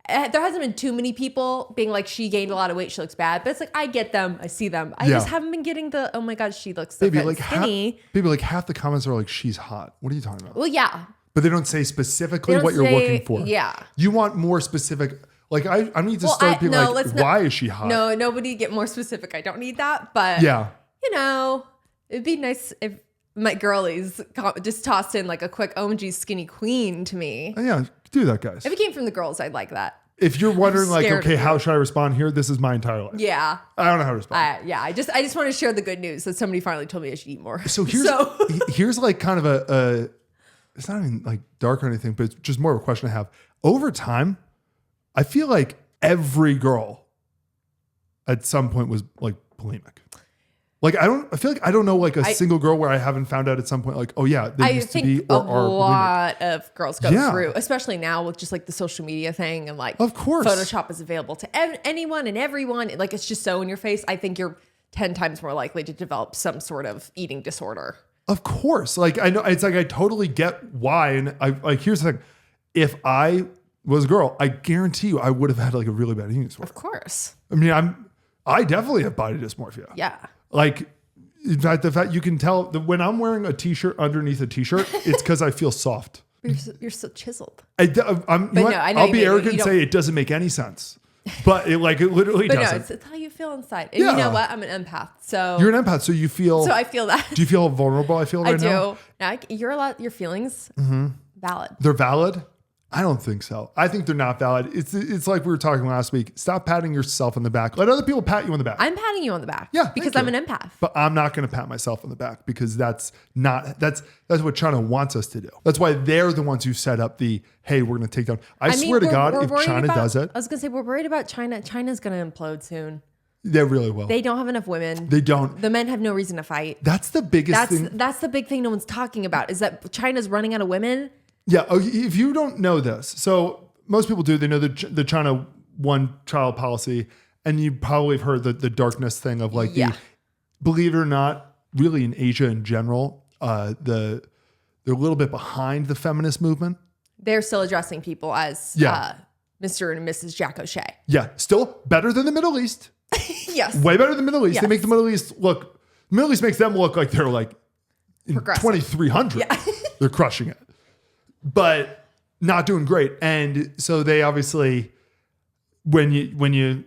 Speaker 2: hasn't been too many people being like, she gained a lot of weight, she looks bad. But it's like, I get them, I see them. I just haven't been getting the, oh my God, she looks so skinny.
Speaker 1: Half the comments are like, she's hot. What are you talking about?
Speaker 2: Well, yeah.
Speaker 1: But they don't say specifically what you're looking for.
Speaker 2: Yeah.
Speaker 1: You want more specific. Like I need to start being why is she hot?
Speaker 2: No, nobody get more specific. I don't need that. But you know, it'd be nice if my girlies just tossed in like a quick OMG skinny queen to me.
Speaker 1: Yeah, do that, guys.
Speaker 2: If it came from the girls, I'd like that.
Speaker 1: If you're wondering like, okay, how should I respond here? This is my entire life.
Speaker 2: Yeah.
Speaker 1: I don't know how to respond.
Speaker 2: I just want to share the good news that somebody finally told me I should eat more.
Speaker 1: So here's like kind of a it's not even like dark or anything, but it's just more of a question I have. Over time, I feel like every girl at some point was like bulimic. Like I feel like I don't know like a single girl where I haven't found out at some point like, oh yeah, they used to be or are bulimic.
Speaker 2: A lot of girls go through, especially now with just like the social media thing and like,
Speaker 1: of course,
Speaker 2: Photoshop is available to anyone and everyone. Like it's just so in your face. I think you're 10 times more likely to develop some sort of eating disorder.
Speaker 1: Of course. Like, I know it's like, I totally get why. And here's the thing. If I was a girl, I guarantee you I would have had like a really bad eating disorder.
Speaker 2: Of course.
Speaker 1: I mean, I definitely have body dysmorphia.
Speaker 2: Yeah.
Speaker 1: Like, in fact, the fact you can tell that when I'm wearing a t-shirt underneath a t-shirt, it's because I feel soft.
Speaker 2: You're so chiseled.
Speaker 1: I'll be arrogant and say it doesn't make any sense. But it literally doesn't.
Speaker 2: No, it's how you feel inside. And you know what? I'm an empath. So
Speaker 1: you're an empath, so you feel.
Speaker 2: So I feel that.
Speaker 1: Do you feel how vulnerable I feel right now?
Speaker 2: I do. Your feelings valid.
Speaker 1: They're valid? I don't think so. I think they're not valid. It's like we were talking last week. Stop patting yourself on the back. Let other people pat you on the back.
Speaker 2: I'm patting you on the back.
Speaker 1: Yeah,
Speaker 2: because I'm an empath.
Speaker 1: But I'm not going to pat myself on the back because that's what China wants us to do. That's why they're the ones who set up the, hey, we're going to take down. I swear to God, if China does it.
Speaker 2: I was going to say, we're worried about China. China's going to implode soon.
Speaker 1: They really will.
Speaker 2: They don't have enough women.
Speaker 1: They don't.
Speaker 2: The men have no reason to fight.
Speaker 1: That's the biggest thing.
Speaker 2: That's the big thing no one's talking about is that China's running out of women.
Speaker 1: Yeah. If you don't know this, so most people do, they know the China one child policy, and you probably have heard the darkness thing of like, believe it or not, really in Asia in general, they're a little bit behind the feminist movement.
Speaker 2: They're still addressing people as Mr. and Mrs. Jack O'Shea.
Speaker 1: Yeah. Still better than the Middle East.
Speaker 2: Yes.
Speaker 1: Way better than the Middle East.
Speaker 2: Yes.
Speaker 1: They make the Middle East makes them look like they're like in 2300. Yeah. They're crushing it. But not doing great. And so they obviously, when you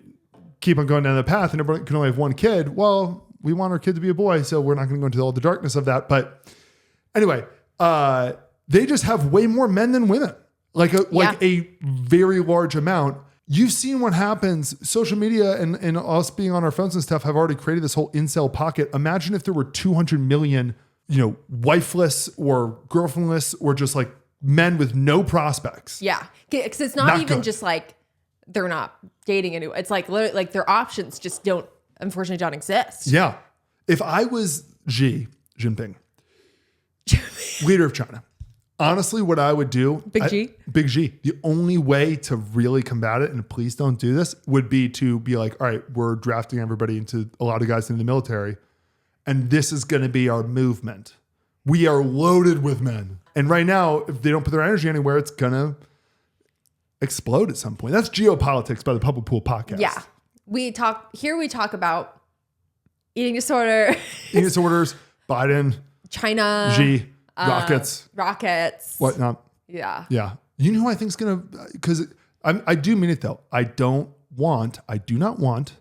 Speaker 1: keep on going down the path and everybody can only have one kid, well, we want our kid to be a boy, so we're not going to go into all the darkness of that. But anyway, they just have way more men than women, like a very large amount. You've seen what happens. Social media and us being on our phones and stuff have already created this whole incel pocket. Imagine if there were 200 million, wifeless or girlfriendless or just like men with no prospects.
Speaker 2: Yeah. Because it's not even good. Just like they're not dating anyone. It's like literally like their options just unfortunately don't exist.
Speaker 1: Yeah. If I was Xi Jinping, leader of China, honestly, what I would do, Big G, the only way to really combat it, and please don't do this, would be to be like, all right, we're drafting everybody into a lot of guys into the military, and this is going to be our movement. We are loaded with men. And right now, if they don't put their energy anywhere, it's going to explode at some point. That's Geopolitics by the Public Pool Podcast.
Speaker 2: Yeah. We talk about eating disorders,
Speaker 1: Biden,
Speaker 2: China,
Speaker 1: Xi, rockets, whatnot.
Speaker 2: Yeah.
Speaker 1: Yeah. You know who I think is going to, because I do mean it though. I do not want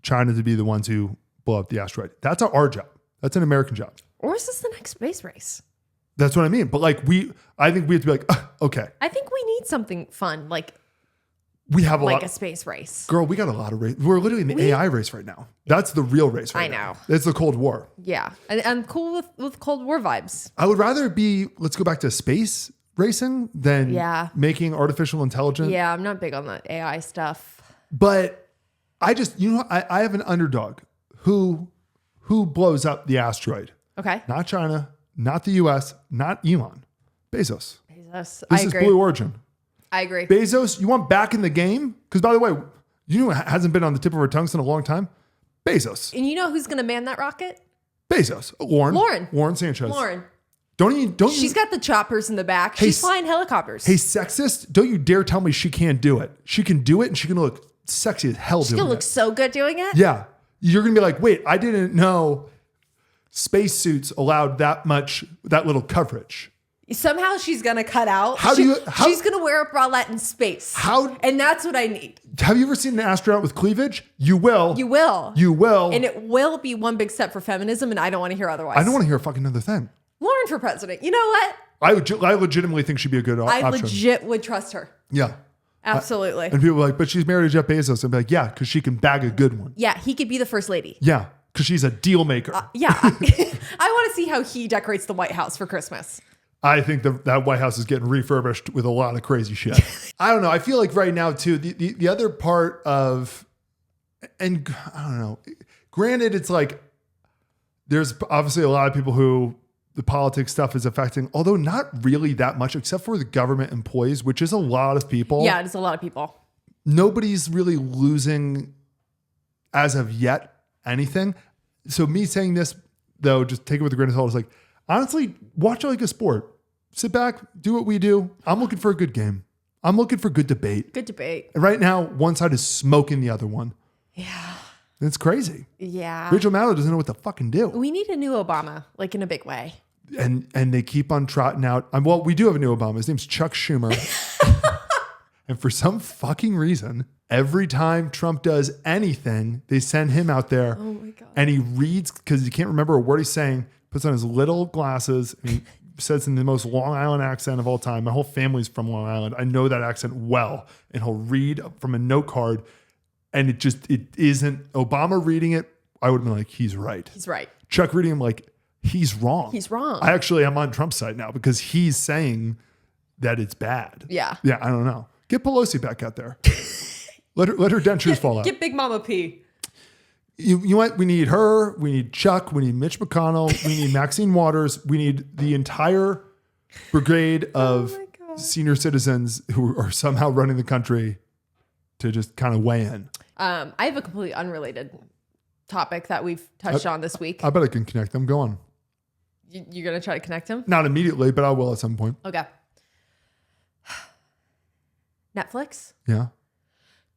Speaker 1: China to be the ones who blow up the asteroid. That's our job. That's an American job.
Speaker 2: Or is this the next space race?
Speaker 1: That's what I mean. But I think we have to be like, okay.
Speaker 2: I think we need something fun.
Speaker 1: We have
Speaker 2: a space race.
Speaker 1: Girl, we got a lot of race. We're literally in the AI race right now. That's the real race right now. I know. It's the Cold War.
Speaker 2: Yeah. And I'm cool with Cold War vibes.
Speaker 1: I would rather let's go back to space racing than making artificial intelligence.
Speaker 2: Yeah, I'm not big on the AI stuff.
Speaker 1: But I have an underdog who blows up the asteroid.
Speaker 2: Okay.
Speaker 1: Not China, not the US, not Elon. Bezos.
Speaker 2: This
Speaker 1: is Blue Origin.
Speaker 2: I agree.
Speaker 1: Bezos, you want back in the game? Because by the way, hasn't been on the tip of our tongues in a long time? Bezos.
Speaker 2: And you know who's going to man that rocket?
Speaker 1: Bezos. Lauren Sanchez. She's
Speaker 2: got the choppers in the back. She's flying helicopters.
Speaker 1: Hey, sexist, don't you dare tell me she can't do it. She can do it and she can look sexy as hell doing it.
Speaker 2: She's going to look so good doing it?
Speaker 1: Yeah. You're going to be like, wait, I didn't know spacesuits allowed that little coverage.
Speaker 2: Somehow she's going to cut out. She's going to wear a bralette in space. And that's what I need.
Speaker 1: Have you ever seen an astronaut with cleavage? You will.
Speaker 2: You will.
Speaker 1: You will.
Speaker 2: And it will be one big step for feminism, and I don't want to hear otherwise.
Speaker 1: I don't want to hear a fucking other thing.
Speaker 2: Lauren for president. You know what?
Speaker 1: I legitimately think she'd be a good option.
Speaker 2: I legit would trust her.
Speaker 1: Yeah.
Speaker 2: Absolutely.
Speaker 1: And people are like, but she's married to Jeff Bezos. And be like, yeah, because she can bag a good one.
Speaker 2: Yeah, he could be the first lady.
Speaker 1: Yeah, because she's a deal maker.
Speaker 2: Yeah. I want to see how he decorates the White House for Christmas.
Speaker 1: I think that White House is getting refurbished with a lot of crazy shit. I don't know. I feel like right now, too, the other part of, and I don't know, granted, it's like, there's obviously a lot of people who the politics stuff is affecting, although not really that much, except for the government employees, which is a lot of people.
Speaker 2: Yeah, it is a lot of people.
Speaker 1: Nobody's really losing as of yet anything. So me saying this, though, just take it with a grain of salt. Is like, honestly, watch it like a sport. Sit back, do what we do. I'm looking for a good game. I'm looking for good debate.
Speaker 2: Good debate.
Speaker 1: And right now, one side is smoking the other one.
Speaker 2: Yeah.
Speaker 1: It's crazy.
Speaker 2: Yeah.
Speaker 1: Rachel Maddow doesn't know what to fucking do.
Speaker 2: We need a new Obama, like in a big way.
Speaker 1: And they keep on trotting out. Well, we do have a new Obama. His name's Chuck Schumer. And for some fucking reason, every time Trump does anything, they send him out there.
Speaker 2: Oh my God.
Speaker 1: And he reads, because he can't remember a word he's saying, puts on his little glasses, and he says in the most Long Island accent of all time. My whole family's from Long Island. I know that accent well. And he'll read from a note card. And it isn't Obama reading it. I would have been like, he's right.
Speaker 2: He's right.
Speaker 1: Chuck reading him like, he's wrong.
Speaker 2: He's wrong.
Speaker 1: I actually am on Trump's side now because he's saying that it's bad.
Speaker 2: Yeah.
Speaker 1: Yeah, I don't know. Get Pelosi back out there. let her dentures fall out.
Speaker 2: Get Big Mama P.
Speaker 1: You know what? We need her. We need Chuck. We need Mitch McConnell. We need Maxine Waters. We need the entire brigade of senior citizens who are somehow running the country to just kind of weigh in.
Speaker 2: I have a completely unrelated topic that we've touched on this week.
Speaker 1: I bet I can connect them. Go on.
Speaker 2: You're going to try to connect him?
Speaker 1: Not immediately, but I will at some point.
Speaker 2: Okay. Netflix?
Speaker 1: Yeah.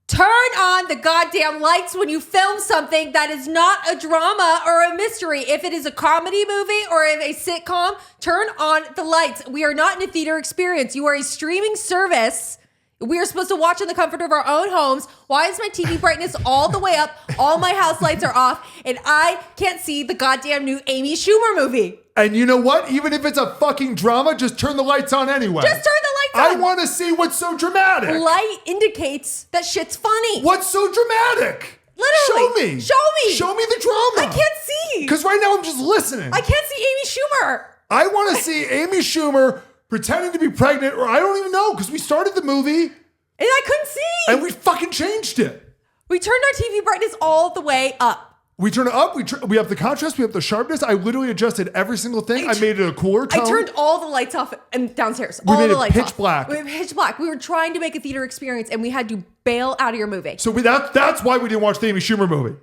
Speaker 2: Turn on the goddamn lights when you film something that is not a drama or a mystery. If it is a comedy movie or a sitcom, turn on the lights. We are not in a theater experience. You are a streaming service. We are supposed to watch in the comfort of our own homes. Why is my TV brightness all the way up? All my house lights are off, and I can't see the goddamn new Amy Schumer movie.
Speaker 1: And you know what? Even if it's a fucking drama, just turn the lights on anyway.
Speaker 2: Just turn the lights on.
Speaker 1: I want to see what's so dramatic.
Speaker 2: Light indicates that shit's funny.
Speaker 1: What's so dramatic?
Speaker 2: Literally.
Speaker 1: Show me. Show me the drama.
Speaker 2: I can't see.
Speaker 1: Because right now I'm just listening.
Speaker 2: I can't see Amy Schumer.
Speaker 1: I want to see Amy Schumer pretending to be pregnant, or I don't even know, because we started the movie.
Speaker 2: And I couldn't see.
Speaker 1: And we fucking changed it.
Speaker 2: We turned our TV brightness all the way up.
Speaker 1: We turn it up. We have the contrast. We have the sharpness. I literally adjusted every single thing. I made it a cooler tone.
Speaker 2: I turned all the lights off and downstairs.
Speaker 1: We
Speaker 2: all
Speaker 1: made
Speaker 2: the
Speaker 1: it
Speaker 2: lights
Speaker 1: pitch
Speaker 2: off.
Speaker 1: black.
Speaker 2: We made it pitch black. We were trying to make a theater experience, and we had to bail out of your movie.
Speaker 1: So that's why we didn't watch the Amy Schumer movie.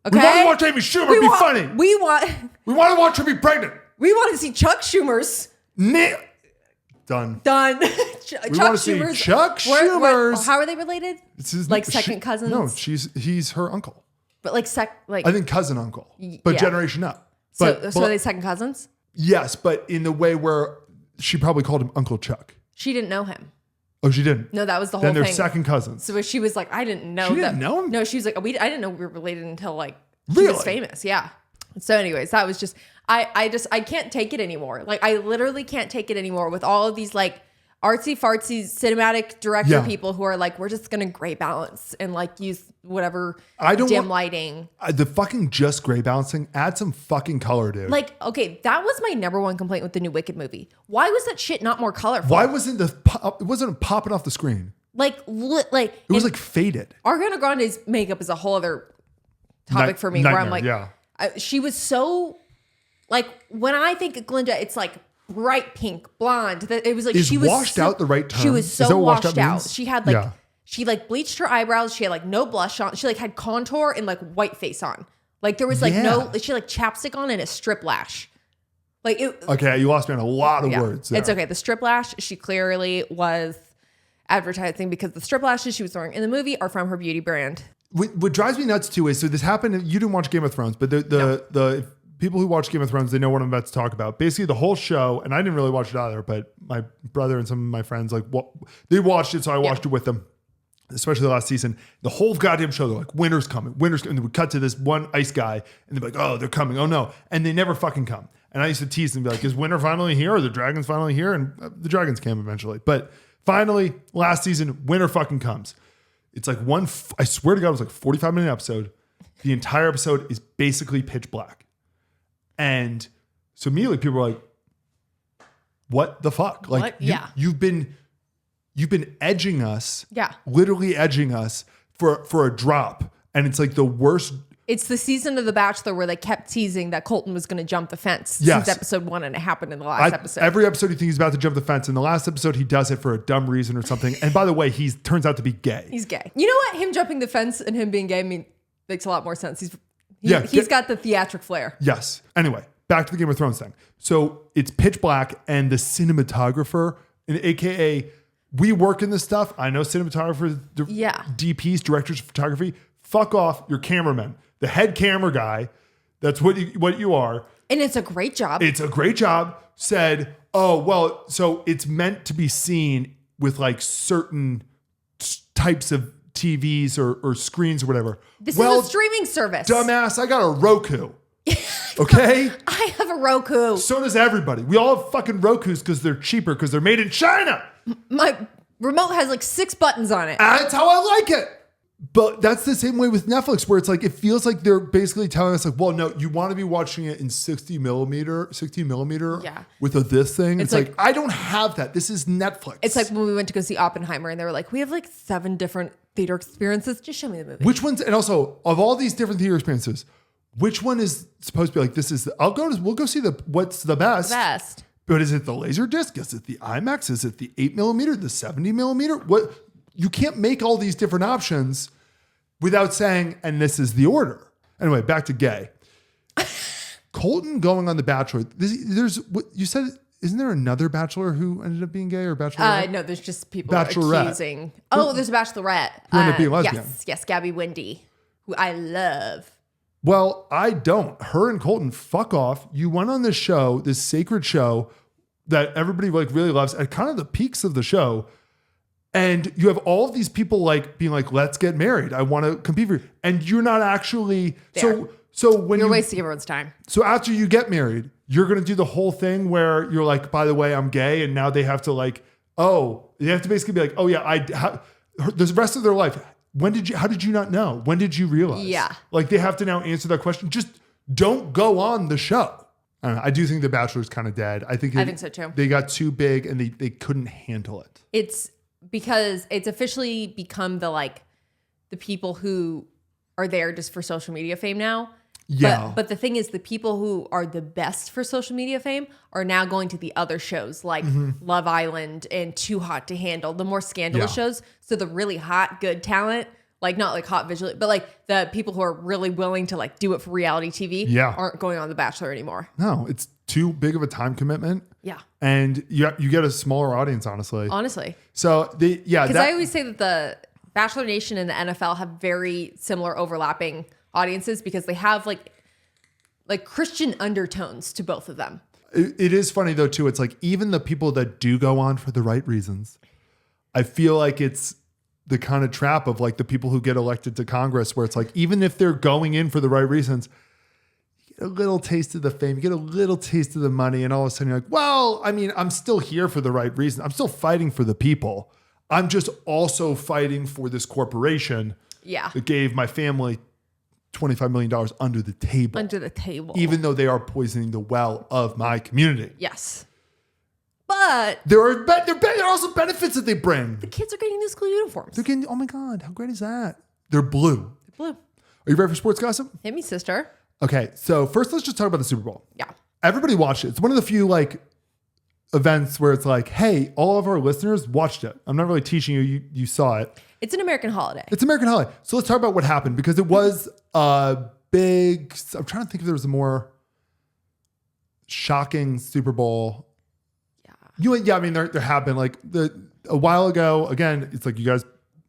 Speaker 2: Okay?
Speaker 1: We want to watch Amy Schumer be funny.
Speaker 2: We want
Speaker 1: to watch her be pregnant.
Speaker 2: We want to see Chuck Schumer's.
Speaker 1: Done.
Speaker 2: We
Speaker 1: want to see Chuck Schumer's.
Speaker 2: How are they related? Like second cousins?
Speaker 1: No, he's her uncle.
Speaker 2: But like
Speaker 1: I think cousin uncle, but generation up. But,
Speaker 2: so are they second cousins?
Speaker 1: Yes, but in the way where she probably called him Uncle Chuck.
Speaker 2: She didn't know him.
Speaker 1: Oh, she didn't?
Speaker 2: No, that was the whole
Speaker 1: thing. Then they're
Speaker 2: thing.
Speaker 1: Second cousins.
Speaker 2: So she was like, I didn't know.
Speaker 1: She didn't know him?
Speaker 2: No, she was like, I didn't know we were related until like she was famous. Yeah. So anyways, that was just, I can't take it anymore. Like I literally can't take it anymore with all of these like artsy fartsy cinematic director people who are like, we're just going to gray balance and like use whatever dim lighting.
Speaker 1: The fucking just gray balancing, add some fucking color, dude.
Speaker 2: Like, okay, that was my number one complaint with the new Wicked movie. Why was that shit not more colorful?
Speaker 1: Why wasn't it wasn't popping off the screen?
Speaker 2: Like it
Speaker 1: was like faded.
Speaker 2: Ariana Grande's makeup is a whole other topic for me where I'm like, she was so like, when I think of Glinda, it's like bright pink, blonde. It was like she was
Speaker 1: washed out the right term.
Speaker 2: She was so washed out.
Speaker 1: Means?
Speaker 2: She had like she like bleached her eyebrows. She had like no blush on. She like had contour and like white face on. Like there was like no. She had like chapstick on and a strip lash. Like
Speaker 1: okay, you lost me on a lot of words. There.
Speaker 2: It's okay. The strip lash. She clearly was advertising because the strip lashes she was wearing in the movie are from her beauty brand.
Speaker 1: What drives me nuts too is so this happened. You didn't watch Game of Thrones, but the people who watch Game of Thrones, they know what I'm about to talk about. Basically, the whole show, and I didn't really watch it either, but my brother and some of my friends, they watched it, so I watched it with them, especially the last season. The whole goddamn show, they're like, winter's coming. And then we cut to this one ice guy, and they're like, oh, they're coming. Oh, no. And they never fucking come. And I used to tease them and be like, is winter finally here? Or the dragons finally here? And the dragons came eventually. But finally, last season, winter fucking comes. It's like I swear to God, it was like a 45-minute episode. The entire episode is basically pitch black. And so immediately people were like, what the fuck? Like, you've been edging us, literally edging us for a drop. And it's like the worst.
Speaker 2: It's the season of The Bachelor where they kept teasing that Colton was going to jump the fence since episode 1, and it happened in the last episode.
Speaker 1: Every episode you think he's about to jump the fence. In the last episode, he does it for a dumb reason or something. And by the way, he turns out to be gay.
Speaker 2: He's gay. You know what? Him jumping the fence and him being gay makes a lot more sense. He's got the theatric flair.
Speaker 1: Yes. Anyway, back to the Game of Thrones thing. So it's pitch black, and the cinematographer, and AKA, we work in this stuff. I know cinematographers, DPs, directors of photography. Fuck off, your cameraman. The head camera guy, that's what you are.
Speaker 2: And it's a great job.
Speaker 1: It's a great job. Said, oh, well, so it's meant to be seen with like certain types of TVs or screens or whatever.
Speaker 2: This is a streaming service.
Speaker 1: Dumbass, I got a Roku. Okay?
Speaker 2: I have a Roku.
Speaker 1: So does everybody. We all have fucking Rokus because they're cheaper because they're made in China.
Speaker 2: My remote has like 6 buttons on it.
Speaker 1: That's how I like it. But that's the same way with Netflix, where it's like, it feels like they're basically telling us like, well, no, you want to be watching it in 60 millimeter with this thing. It's like, I don't have that. This is Netflix.
Speaker 2: It's like when we went to go see Oppenheimer and they were like, we have like 7 different theater experiences. Just show me the movie.
Speaker 1: Which ones? And also, of all these different theater experiences, which one is supposed to be like, we'll go see what's the best. But is it the laser disc? Is it the IMAX? Is it the 8 millimeter, the 70 millimeter? What? You can't make all these different options without saying, and this is the order. Anyway, back to gay. Colton going on The Bachelor. There's what you said. Isn't there another Bachelor who ended up being gay or Bachelorette?
Speaker 2: No, there's just people accusing. Oh, there's a Bachelorette.
Speaker 1: Who ended up being lesbian.
Speaker 2: Yes, Gabby Wendy, who I love.
Speaker 1: Well, I don't. Her and Colton, fuck off. You went on this show, this sacred show that everybody like really loves at kind of the peaks of the show. And you have all of these people like being like, let's get married. I want to compete for you. And you're not actually. So when
Speaker 2: you're wasting everyone's time.
Speaker 1: So after you get married, you're going to do the whole thing where you're like, by the way, I'm gay. And now they have to like, they have to basically be like, oh yeah, the rest of their life. How did you not know? When did you realize?
Speaker 2: Yeah.
Speaker 1: Like they have to now answer that question. Just don't go on the show. I don't know. I do think The Bachelor is kind of dead. I think
Speaker 2: so too.
Speaker 1: They got too big and they couldn't handle it.
Speaker 2: It's because it's officially become the people who are there just for social media fame now.
Speaker 1: Yeah.
Speaker 2: But the thing is, the people who are the best for social media fame are now going to the other shows like Love Island and Too Hot to Handle, the more scandalous shows. So the really hot, good talent, like not like hot visually, but like the people who are really willing to like do it for reality TV aren't going on The Bachelor anymore.
Speaker 1: No, it's too big of a time commitment.
Speaker 2: Yeah.
Speaker 1: And you get a smaller audience, honestly. So because
Speaker 2: I always say that the Bachelor Nation and the NFL have very similar overlapping audiences because they have like Christian undertones to both of them.
Speaker 1: It is funny though too. It's like even the people that do go on for the right reasons, I feel like it's the kind of trap of like the people who get elected to Congress where it's like, even if they're going in for the right reasons, you get a little taste of the fame, you get a little taste of the money. And all of a sudden you're like, well, I mean, I'm still here for the right reason. I'm still fighting for the people. I'm just also fighting for this corporation that gave my family $25 million under the table. Even though they are poisoning the well of my community.
Speaker 2: Yes. But
Speaker 1: there are also benefits that they bring.
Speaker 2: The kids are getting new school uniforms.
Speaker 1: They're getting, oh my God, how great is that? They're blue.
Speaker 2: Blue.
Speaker 1: Are you ready for sports gossip?
Speaker 2: Hit me, sister.
Speaker 1: Okay, so first let's just talk about the Super Bowl.
Speaker 2: Yeah.
Speaker 1: Everybody watched it. It's one of the few like events where it's like, hey, all of our listeners watched it. I'm not really teaching you. You saw it.
Speaker 2: It's an American holiday.
Speaker 1: It's an American holiday. So let's talk about what happened because it was a big, I'm trying to think if there was a more shocking Super Bowl. Yeah. I mean, there have been like a while ago, again, it's like you guys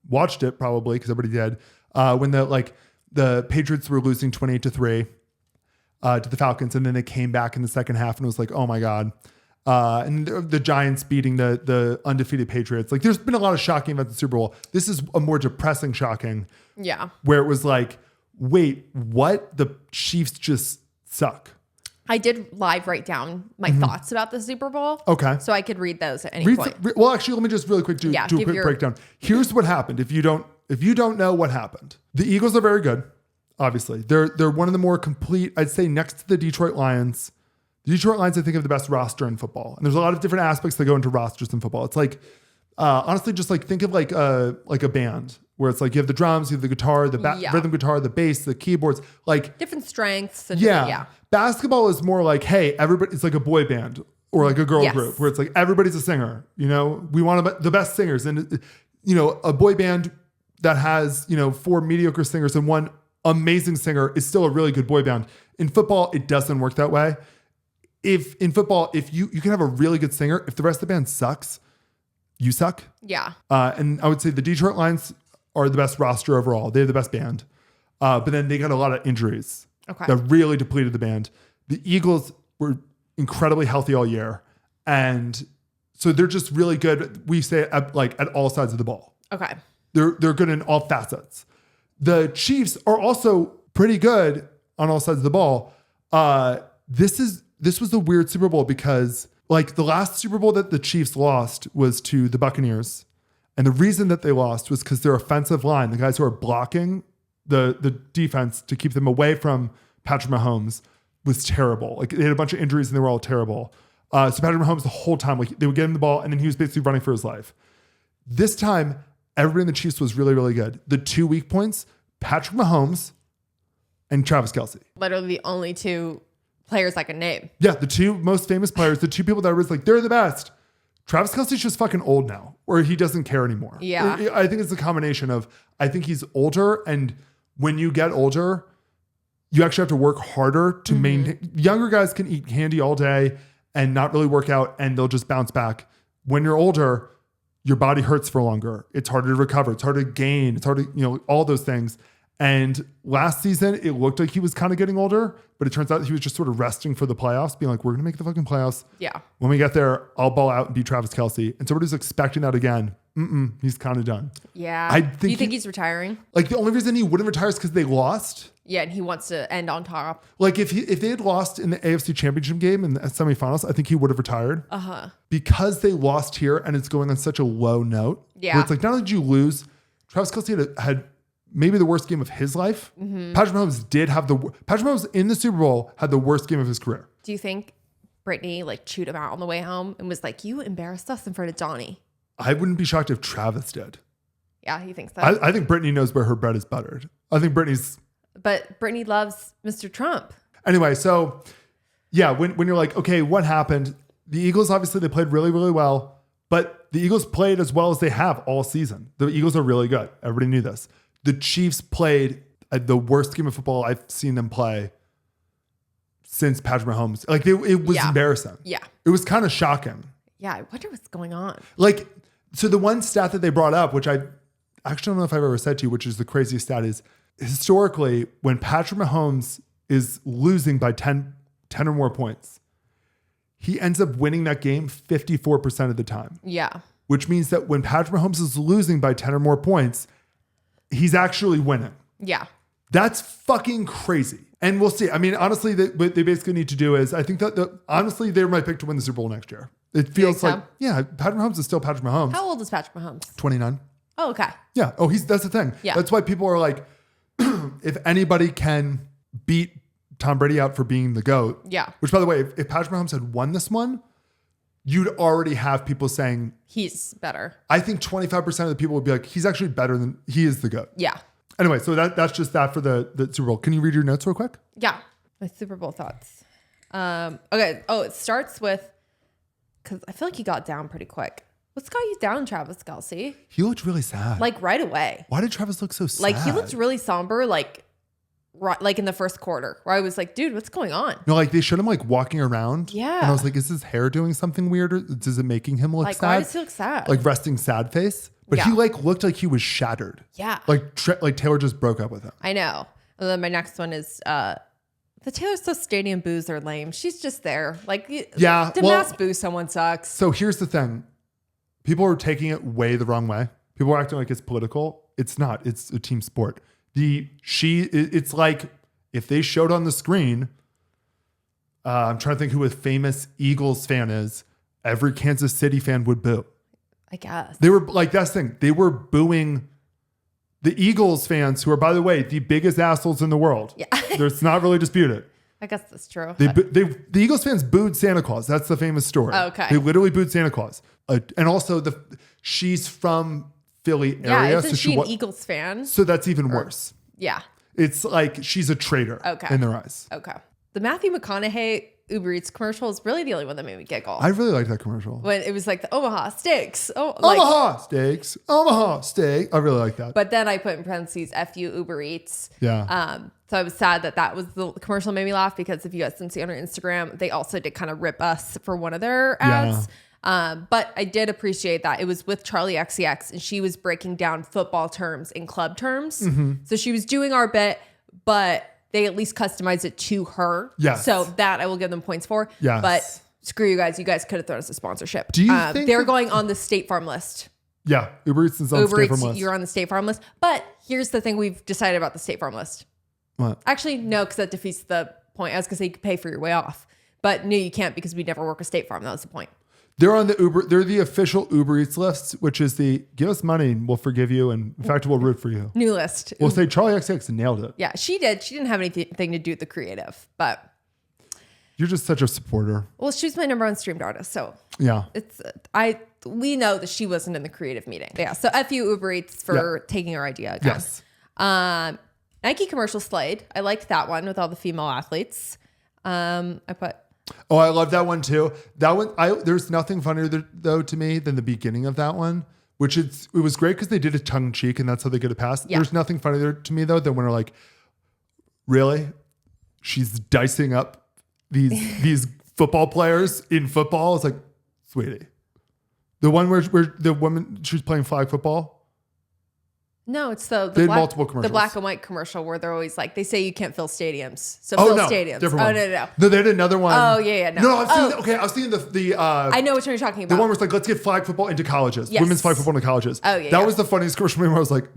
Speaker 1: watched it probably because everybody did. When the Patriots were losing 28-3 to the Falcons. And then they came back in the second half and it was like, oh my God. And the Giants beating the undefeated Patriots. Like there's been a lot of shocking events in the Super Bowl. This is a more depressing shocking.
Speaker 2: Yeah.
Speaker 1: Where it was like, wait, what? The Chiefs just suck.
Speaker 2: I did live write down my thoughts about the Super Bowl.
Speaker 1: Okay.
Speaker 2: So I could read those at any point.
Speaker 1: Well, actually, let me just really quick do a quick breakdown. Here's what happened. If you don't know what happened, the Eagles are very good. Obviously, they're one of the more complete. I'd say next to the Detroit Lions. The Detroit Lions, I think, have the best roster in football, and there's a lot of different aspects that go into rosters in football. It's like honestly, just like think of like a band where it's like you have the drums, you have the guitar, the rhythm guitar, the bass, the keyboards, like
Speaker 2: different strengths. And
Speaker 1: Basketball is more like, hey, everybody, it's like a boy band or like a girl group where it's like everybody's a singer. You know, we want the best singers, and you know, a boy band that has 4 mediocre singers and 1 amazing singer, is still a really good boy band. In football, it doesn't work that way. If you can have a really good singer, if the rest of the band sucks, you suck.
Speaker 2: Yeah.
Speaker 1: And I would say the Detroit Lions are the best roster overall. They have the best band. But then they got a lot of injuries that really depleted the band. The Eagles were incredibly healthy all year. And so they're just really good. We say at all sides of the ball.
Speaker 2: Okay.
Speaker 1: They're good in all facets. The Chiefs are also pretty good on all sides of the ball. This was a weird Super Bowl because like the last Super Bowl that the Chiefs lost was to the Buccaneers. And the reason that they lost was because their offensive line, the guys who are blocking the defense to keep them away from Patrick Mahomes, was terrible. Like they had a bunch of injuries and they were all terrible. So Patrick Mahomes the whole time, like they would get him the ball and then he was basically running for his life. This time, everybody in the Chiefs was really, really good. The 2 weak points, Patrick Mahomes and Travis Kelce.
Speaker 2: Literally the only two players I can name.
Speaker 1: Yeah, the two most famous players, the two people that was like, they're the best. Travis Kelce's just fucking old now, or he doesn't care anymore.
Speaker 2: Yeah.
Speaker 1: I think it's a combination of, I think he's older, and when you get older, you actually have to work harder to maintain. Younger guys can eat candy all day and not really work out, and they'll just bounce back. When you're older, your body hurts for longer. It's harder to recover. It's harder to gain. It's harder, all those things. And last season, it looked like he was kind of getting older, but it turns out he was just sort of resting for the playoffs, being like, we're going to make the fucking playoffs.
Speaker 2: Yeah.
Speaker 1: When we get there, I'll ball out and beat Travis Kelce. And somebody's expecting that again. He's kind of done.
Speaker 2: Yeah. Do you think he's retiring?
Speaker 1: Like the only reason he wouldn't retire is because they lost.
Speaker 2: Yeah, and he wants to end on top.
Speaker 1: Like if they had lost in the AFC Championship game in the semifinals, I think he would have retired. Because they lost here and it's going on such a low note.
Speaker 2: Yeah.
Speaker 1: Where it's like, not only did you lose, Travis Kelce had maybe the worst game of his life. Patrick Mahomes Patrick Mahomes in the Super Bowl had the worst game of his career.
Speaker 2: Do you think Brittany like chewed him out on the way home and was like, you embarrassed us in front of Donnie?
Speaker 1: I wouldn't be shocked if Travis did.
Speaker 2: Yeah, he thinks so.
Speaker 1: I think Brittany knows where her bread is buttered. I think
Speaker 2: But Brittany loves Mr. Trump.
Speaker 1: Anyway, so yeah, when you're like, okay, what happened? The Eagles, obviously they played really, really well, but the Eagles played as well as they have all season. The Eagles are really good. Everybody knew this. The Chiefs played the worst game of football I've seen them play since Patrick Mahomes. Like it was embarrassing.
Speaker 2: Yeah.
Speaker 1: It was kind of shocking.
Speaker 2: Yeah, I wonder what's going on.
Speaker 1: Like, so the one stat that they brought up, which I actually don't know if I've ever said to you, which is the craziest stat, is historically when Patrick Mahomes is losing by 10 or more points, he ends up winning that game 54% of the time.
Speaker 2: Yeah.
Speaker 1: Which means that when Patrick Mahomes is losing by 10 or more points, he's actually winning.
Speaker 2: Yeah.
Speaker 1: That's fucking crazy. And we'll see. I mean, honestly, what they basically need to do is, I think that honestly, they're my pick to win the Super Bowl next year. It feels like, yeah, Patrick Mahomes is still Patrick Mahomes.
Speaker 2: How old is Patrick Mahomes?
Speaker 1: 29.
Speaker 2: Oh, okay.
Speaker 1: Yeah. Oh, that's the thing.
Speaker 2: Yeah.
Speaker 1: That's why people are like, if anybody can beat Tom Brady out for being the GOAT.
Speaker 2: Yeah.
Speaker 1: Which, by the way, if Patrick Mahomes had won this one, you'd already have people saying
Speaker 2: he's better.
Speaker 1: I think 25% of the people would be like, he's actually better than he is the GOAT.
Speaker 2: Yeah.
Speaker 1: Anyway, so that's just that for the Super Bowl. Can you read your notes real quick?
Speaker 2: Yeah. My Super Bowl thoughts. Okay. Oh, it starts with, because I feel like he got down pretty quick. What's got you down, Travis Kelce?
Speaker 1: He looked really sad.
Speaker 2: Like right away.
Speaker 1: Why did Travis look so sad?
Speaker 2: Like he looked really somber, like in the first quarter, where I was like, dude, what's going on?
Speaker 1: No, like they showed him like walking around.
Speaker 2: Yeah.
Speaker 1: And I was like, is his hair doing something weird? Or is it making him look
Speaker 2: like,
Speaker 1: sad?
Speaker 2: Why does he look sad?
Speaker 1: Like resting sad face. But he like looked like he was shattered.
Speaker 2: Yeah.
Speaker 1: Like Taylor just broke up with him.
Speaker 2: I know. And then my next one is the Taylor Swift stadium boos are lame. She's just there. Like,
Speaker 1: yeah,
Speaker 2: to mass boo someone sucks.
Speaker 1: So here's the thing. People are taking it way the wrong way. People are acting like it's political. It's not. It's a team sport. It's like if they showed on the screen, I'm trying to think who a famous Eagles fan is. Every Kansas City fan would boo.
Speaker 2: I guess.
Speaker 1: They were like, that's the thing. They were booing the Eagles fans, who are, by the way, the biggest assholes in the world. Yeah. It's not really disputed.
Speaker 2: I guess that's true.
Speaker 1: The Eagles fans booed Santa Claus. That's the famous story.
Speaker 2: Oh, okay.
Speaker 1: They literally booed Santa Claus. And also, she's from Philly area.
Speaker 2: Yeah, isn't she an Eagles fan?
Speaker 1: So that's even worse.
Speaker 2: Yeah.
Speaker 1: It's like she's a traitor in their eyes.
Speaker 2: Okay. The Matthew McConaughey Uber Eats commercial is really the only one that made me giggle.
Speaker 1: I really like that commercial.
Speaker 2: When it was like the Omaha steaks.
Speaker 1: Omaha steaks. Omaha steak. I really like that.
Speaker 2: But then I put in parentheses, F you Uber Eats.
Speaker 1: Yeah.
Speaker 2: So I was sad that was the commercial that made me laugh, because if you guys didn't see on our Instagram, they also did kind of rip us for one of their ads. But I did appreciate that. It was with Charlie XCX, and she was breaking down football terms in club terms. So she was doing our bit, but they at least customized it to her.
Speaker 1: Yes.
Speaker 2: So that I will give them points for.
Speaker 1: Yes.
Speaker 2: But screw you guys. You guys could have thrown us a sponsorship.
Speaker 1: Do you think
Speaker 2: they're going on the State Farm list?
Speaker 1: Yeah. Uber Eats is on the State Farm list.
Speaker 2: You're on the State Farm list. But here's the thing we've decided about the State Farm list.
Speaker 1: What?
Speaker 2: Actually, no, because that defeats the point. I was going to say you could pay for your way off. But no, you can't, because we never work with State Farm. That was the point.
Speaker 1: They're the official Uber Eats list, which is the give us money and we'll forgive you. And in fact, we'll root for you.
Speaker 2: New list.
Speaker 1: We'll say Charlie XX nailed it.
Speaker 2: Yeah, she did. She didn't have anything to do with the creative, but
Speaker 1: you're just such a supporter.
Speaker 2: Well, she was my number one streamed artist. So
Speaker 1: yeah,
Speaker 2: we know that she wasn't in the creative meeting. Yeah. So F you Uber Eats for taking our idea again.
Speaker 1: Yes.
Speaker 2: Nike commercial Slade. I liked that one with all the female athletes.
Speaker 1: Oh, I love that one too. That one, there's nothing funnier though to me than the beginning of that one, which it was great because they did it tongue in cheek and that's how they get it past. Yeah. There's nothing funnier to me though than when they're like, really? She's dicing up these football players in football. It's like, sweetie. The one where the woman, she's playing flag football.
Speaker 2: No, it's the
Speaker 1: multiple commercials.
Speaker 2: The black and white commercial where they're always like, they say you can't fill stadiums. So fill stadiums.
Speaker 1: Different one.
Speaker 2: No.
Speaker 1: No, they had another one.
Speaker 2: Oh, yeah.
Speaker 1: No, I was thinking the
Speaker 2: I know which one you're talking about.
Speaker 1: The one where it's like, let's get flag football into colleges. Yes. Women's flag football into colleges.
Speaker 2: Oh, yeah.
Speaker 1: That was the funniest commercial where I was like,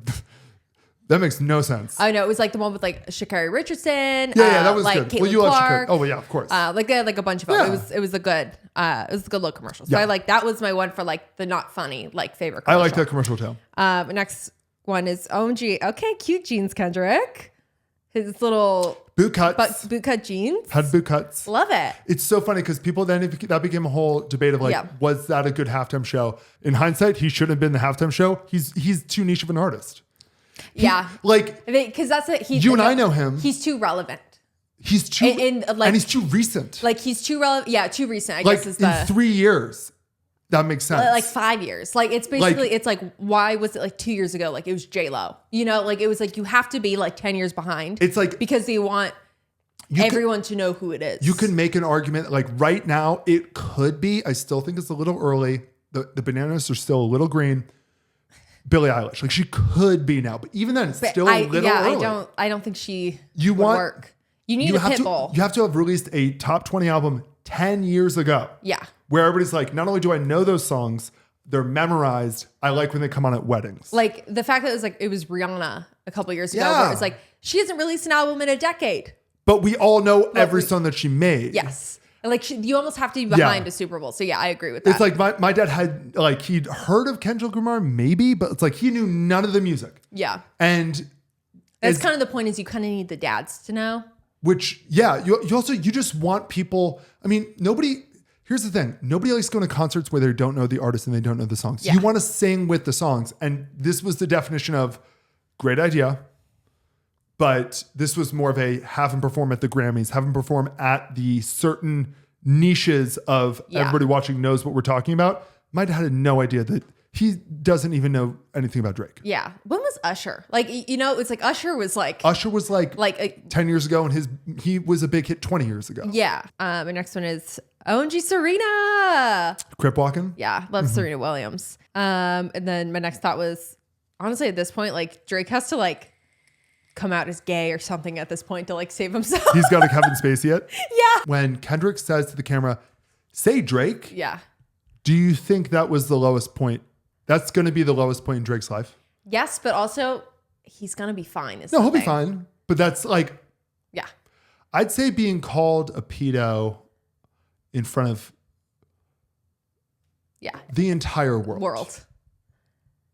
Speaker 1: that makes no sense.
Speaker 2: I know. It was like the one with like Sha'Carri Richardson.
Speaker 1: Yeah, that was
Speaker 2: like
Speaker 1: good.
Speaker 2: Caitlin
Speaker 1: Well, you
Speaker 2: Clark.
Speaker 1: love Sha'Carri. Oh, well, yeah, of course.
Speaker 2: Like they had like a bunch of them.
Speaker 1: Yeah.
Speaker 2: It was a good little commercial. So I like, that was my one for like the not funny, like favorite commercial.
Speaker 1: I like that commercial too.
Speaker 2: Next one is OMG. Okay, cute jeans, Kendrick. His little
Speaker 1: boot cuts.
Speaker 2: Boot cut jeans.
Speaker 1: Had boot cuts.
Speaker 2: Love it.
Speaker 1: It's so funny because people then, that became a whole debate of like, was that a good halftime show? In hindsight, he shouldn't have been the halftime show. He's too niche of an artist.
Speaker 2: Because that's it.
Speaker 1: You and I know him.
Speaker 2: He's too relevant.
Speaker 1: He's too, and he's too recent.
Speaker 2: Like he's too relevant. Yeah, too recent. I
Speaker 1: like
Speaker 2: guess is
Speaker 1: in 3 years. That makes sense.
Speaker 2: Like 5 years. Like it's basically, it's like, why was it like 2 years ago? Like it was J-Lo. You know, like it was like you have to be like 10 years behind.
Speaker 1: It's like
Speaker 2: because they want everyone to know who it is.
Speaker 1: You can make an argument like right now it could be. I still think it's a little early. The bananas are still a little green. Billie Eilish, like she could be now, but even then, it's still a little early.
Speaker 2: I don't think she would work. You need a pit bull.
Speaker 1: You have to have released a top 20 album 10 years ago.
Speaker 2: Yeah.
Speaker 1: Where everybody's like, not only do I know those songs, they're memorized. I like when they come on at weddings.
Speaker 2: Like the fact that it was Rihanna a couple years ago. Where it's like, she hasn't released an album in a decade.
Speaker 1: But we all know every song that she made.
Speaker 2: Yes. And like you almost have to be behind a Super Bowl. So yeah, I agree with that.
Speaker 1: It's like my dad had like, he'd heard of Kendrick Lamar maybe, but it's like he knew none of the music.
Speaker 2: Yeah.
Speaker 1: And
Speaker 2: that's kind of the point is you kind of need the dads to know.
Speaker 1: Which, yeah, you just want people. I mean, here's the thing. Nobody likes going to concerts where they don't know the artist and they don't know the songs. Yeah. You want to sing with the songs. And this was the definition of great idea. But this was more of a have him perform at the Grammys, have him perform at the certain niches of everybody watching knows what we're talking about. My dad had no idea that he doesn't even know anything about Drake.
Speaker 2: Yeah. When was Usher? Like, it's like Usher was like
Speaker 1: 10 years ago and he was a big hit 20 years ago.
Speaker 2: Yeah. My next one is OMG Serena.
Speaker 1: Crip walking.
Speaker 2: Yeah. Love Serena Williams. And then my next thought was honestly at this point, like Drake has to like come out as gay or something at this point to like save himself.
Speaker 1: He's got a Kevin Spacey it.
Speaker 2: Yeah.
Speaker 1: When Kendrick says to the camera, say Drake.
Speaker 2: Yeah.
Speaker 1: Do you think that was the lowest point? That's going to be the lowest point in Drake's life.
Speaker 2: Yes, but also he's going to be fine.
Speaker 1: No, he'll be fine. But that's like,
Speaker 2: yeah.
Speaker 1: I'd say being called a pedo in front of the entire world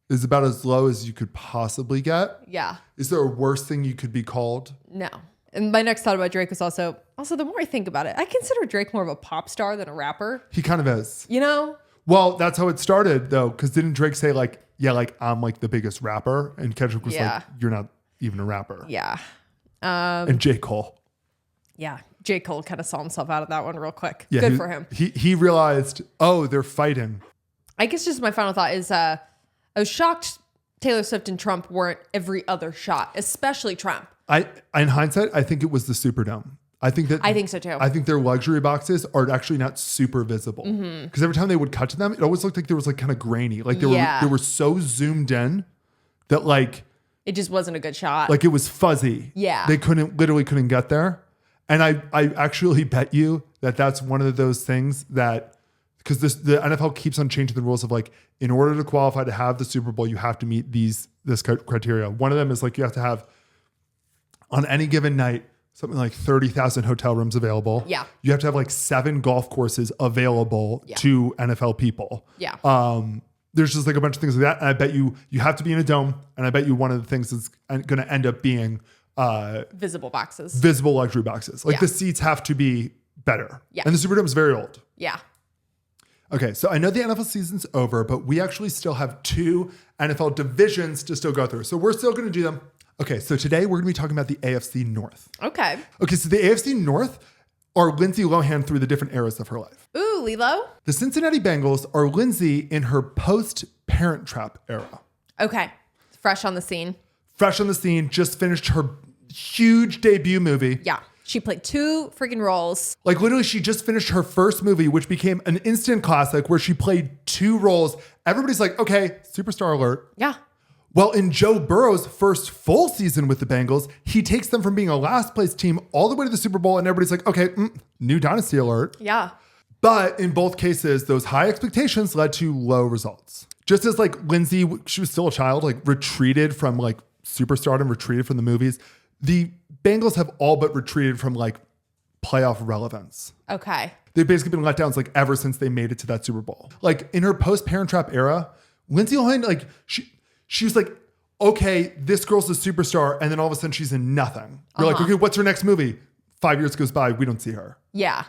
Speaker 1: is about as low as you could possibly get.
Speaker 2: Yeah.
Speaker 1: Is there a worse thing you could be called?
Speaker 2: No. And my next thought about Drake was also the more I think about it, I consider Drake more of a pop star than a rapper.
Speaker 1: He kind of is.
Speaker 2: You know?
Speaker 1: Well, that's how it started though. Cause didn't Drake say like, yeah, like I'm like the biggest rapper? And Kendrick was like, you're not even a rapper.
Speaker 2: Yeah.
Speaker 1: And J. Cole.
Speaker 2: Yeah. J. Cole kind of saw himself out of that one real quick.
Speaker 1: Yeah,
Speaker 2: Good for him.
Speaker 1: He realized, oh, they're fighting.
Speaker 2: I guess just my final thought is I was shocked Taylor Swift and Trump weren't every other shot, especially Trump.
Speaker 1: In hindsight, I think it was the Superdome. I think so too. I think their luxury boxes are actually not super visible because every time they would cut to them, it always looked like there was like kind of grainy. Like they were so zoomed in that like
Speaker 2: it just wasn't a good shot.
Speaker 1: Like it was fuzzy.
Speaker 2: Yeah.
Speaker 1: They literally couldn't get there. And I actually bet you that that's one of those things that, because the NFL keeps on changing the rules of like, in order to qualify to have the Super Bowl, you have to meet this criteria. One of them is like, you have to have on any given night, something like 30,000 hotel rooms available.
Speaker 2: Yeah.
Speaker 1: You have to have like 7 golf courses available to NFL people.
Speaker 2: Yeah.
Speaker 1: There's just like a bunch of things like that. And I bet you have to be in a dome. And I bet you one of the things is going to end up being
Speaker 2: visible boxes,
Speaker 1: visible luxury boxes. Like the seats have to be better.
Speaker 2: Yeah.
Speaker 1: And the Superdome is very old.
Speaker 2: Yeah.
Speaker 1: Okay. So I know the NFL season's over, but we actually still have 2 NFL divisions to still go through. So we're still going to do them. Okay. So today we're going to be talking about the AFC North.
Speaker 2: Okay.
Speaker 1: Okay. So the AFC North are Lindsay Lohan through the different eras of her life.
Speaker 2: Ooh, Lilo.
Speaker 1: The Cincinnati Bengals are Lindsay in her post-Parent Trap era.
Speaker 2: Okay. Fresh on the scene.
Speaker 1: Fresh on the scene, just finished her huge debut movie.
Speaker 2: Yeah. She played 2 freaking roles.
Speaker 1: Like literally, she just finished her first movie, which became an instant classic where she played 2 roles. Everybody's like, okay, superstar alert.
Speaker 2: Yeah.
Speaker 1: Well, in Joe Burrow's first full season with the Bengals, he takes them from being a last place team all the way to the Super Bowl. And everybody's like, okay, new dynasty alert.
Speaker 2: Yeah.
Speaker 1: But in both cases, those high expectations led to low results. Just as like Lindsay, she was still a child, like retreated from like superstardom, retreated from the movies. The Bengals have all but retreated from like playoff relevance.
Speaker 2: Okay.
Speaker 1: They've basically been let down like ever since they made it to that Super Bowl. Like in her post-Parent Trap era, Lindsay Lohan, like she was like, okay, this girl's a superstar. And then all of a sudden she's in nothing. We're like, okay, what's her next movie? 5 years goes by. We don't see her.
Speaker 2: Yeah.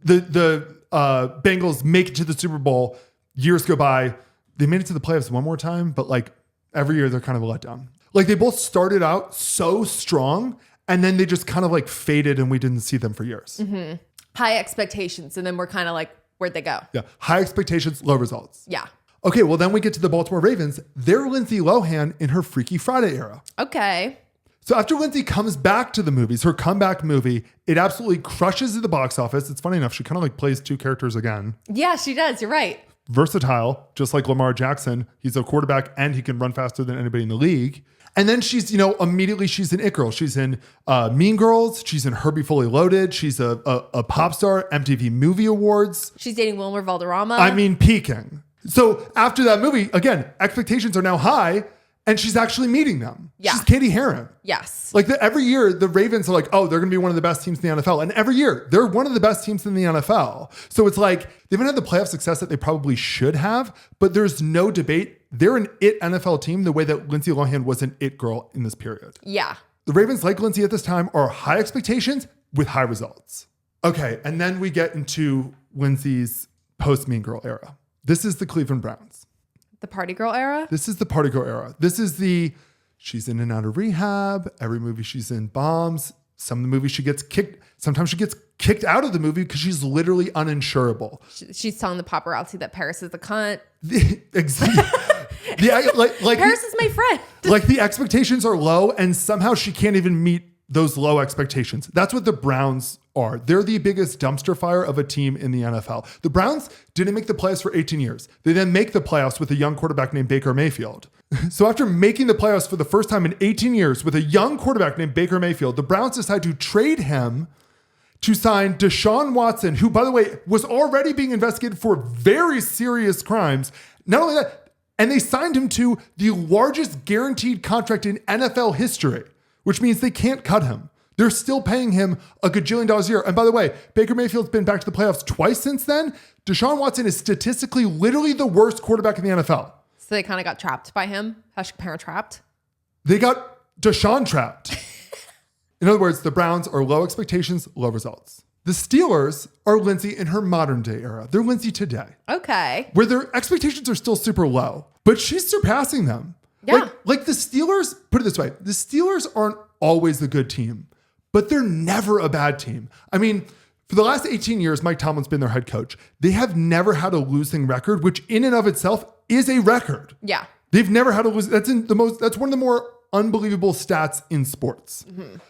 Speaker 1: The Bengals make it to the Super Bowl. Years go by. They made it to the playoffs one more time, but like every year they're kind of a letdown. Like they both started out so strong and then they just kind of like faded and we didn't see them for years.
Speaker 2: Mm-hmm. High expectations. And then we're kind of like, where'd they go?
Speaker 1: Yeah. High expectations, low results.
Speaker 2: Yeah.
Speaker 1: Okay. Well, then we get to the Baltimore Ravens. They're Lindsay Lohan in her Freaky Friday era.
Speaker 2: Okay.
Speaker 1: So after Lindsay comes back to the movies, her comeback movie, it absolutely crushes at the box office. It's funny enough. She kind of like plays 2 characters again.
Speaker 2: Yeah, she does. You're right.
Speaker 1: Versatile, just like Lamar Jackson. He's a quarterback and he can run faster than anybody in the league. And then she's, immediately she's an it girl. She's in Mean Girls. She's in Herbie Fully Loaded. She's a pop star, MTV Movie Awards.
Speaker 2: She's dating Wilmer Valderrama.
Speaker 1: I mean, peaking. So after that movie, again, expectations are now high and she's actually meeting them.
Speaker 2: Yeah.
Speaker 1: She's Katie Heron.
Speaker 2: Yes.
Speaker 1: Like every year, the Ravens are like, oh, they're going to be one of the best teams in the NFL. And every year, they're one of the best teams in the NFL. So it's like, they haven't had the playoff success that they probably should have, but there's no debate. They're an it NFL team the way that Lindsay Lohan was an it girl in this period.
Speaker 2: Yeah.
Speaker 1: The Ravens, like Lindsay at this time, are high expectations with high results. Okay, and then we get into Lindsay's post-Mean Girl era. This is the Cleveland Browns.
Speaker 2: The party girl era?
Speaker 1: This is the party girl era. This is she's in and out of rehab. Every movie she's in bombs. Some of the movies she gets kicked. Sometimes she gets kicked out of the movie because she's literally uninsurable.
Speaker 2: She's telling the paparazzi that Paris is the cunt.
Speaker 1: Paris
Speaker 2: is my friend.
Speaker 1: Like the expectations are low and somehow she can't even meet those low expectations. That's what the Browns are. They're the biggest dumpster fire of a team in the NFL. The Browns didn't make the playoffs for 18 years. They then make the playoffs with a young quarterback named Baker Mayfield. So after making the playoffs for the first time in 18 years with a young quarterback named Baker Mayfield, the Browns decide to trade him to sign Deshaun Watson, who, by the way, was already being investigated for very serious crimes. Not only that, and they signed him to the largest guaranteed contract in NFL history, which means they can't cut him. They're still paying him $1 gajillion a year. And by the way, Baker Mayfield's been back to the playoffs twice since then. Deshaun Watson is statistically literally the worst quarterback in the NFL.
Speaker 2: So they kind of got trapped by him. Parent trapped.
Speaker 1: They got Deshaun trapped. In other words, the Browns are low expectations, low results. The Steelers are Lindsay in her modern day era. They're Lindsay today.
Speaker 2: Okay.
Speaker 1: Where their expectations are still super low, but she's surpassing them.
Speaker 2: Yeah.
Speaker 1: Like the Steelers, put it this way, the Steelers aren't always the good team, but they're never a bad team. I mean, for the last 18 years, Mike Tomlin's been their head coach. They have never had a losing record, which in and of itself is a record.
Speaker 2: Yeah.
Speaker 1: They've never had a losing. That's one of the more unbelievable stats in sports.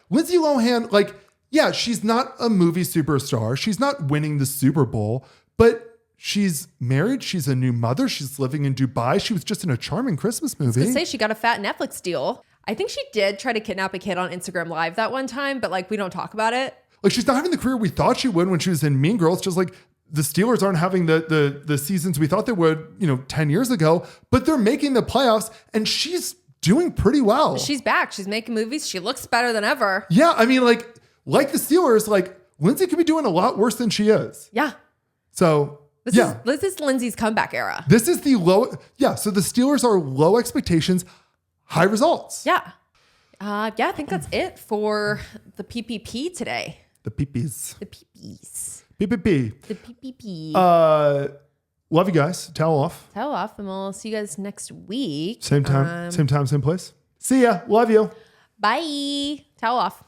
Speaker 1: Lindsay Lohan, like, yeah, she's not a movie superstar. She's not winning the Super Bowl, but she's married. She's a new mother. She's living in Dubai. She was just in a charming Christmas movie.
Speaker 2: I was gonna say she got a fat Netflix deal. I think she did try to kidnap a kid on Instagram Live that one time, but like we don't talk about it.
Speaker 1: Like she's not having the career we thought she would when she was in Mean Girls. Just like the Steelers aren't having the seasons we thought they would, 10 years ago, but they're making the playoffs and she's doing pretty well.
Speaker 2: She's back. She's making movies. She looks better than ever.
Speaker 1: Yeah. I mean, like the Steelers, like Lindsay could be doing a lot worse than she is.
Speaker 2: Yeah.
Speaker 1: So
Speaker 2: this is Lindsay's comeback era.
Speaker 1: This is the low. Yeah. So the Steelers are low expectations, high results.
Speaker 2: Yeah. I think that's it for the PPP today.
Speaker 1: The peepees.
Speaker 2: The peepees.
Speaker 1: PPP.
Speaker 2: The PPP.
Speaker 1: Love you guys. Towel off.
Speaker 2: Towel off, and we'll see you guys next week.
Speaker 1: Same time, same place. See ya. Love you.
Speaker 2: Bye. Towel off.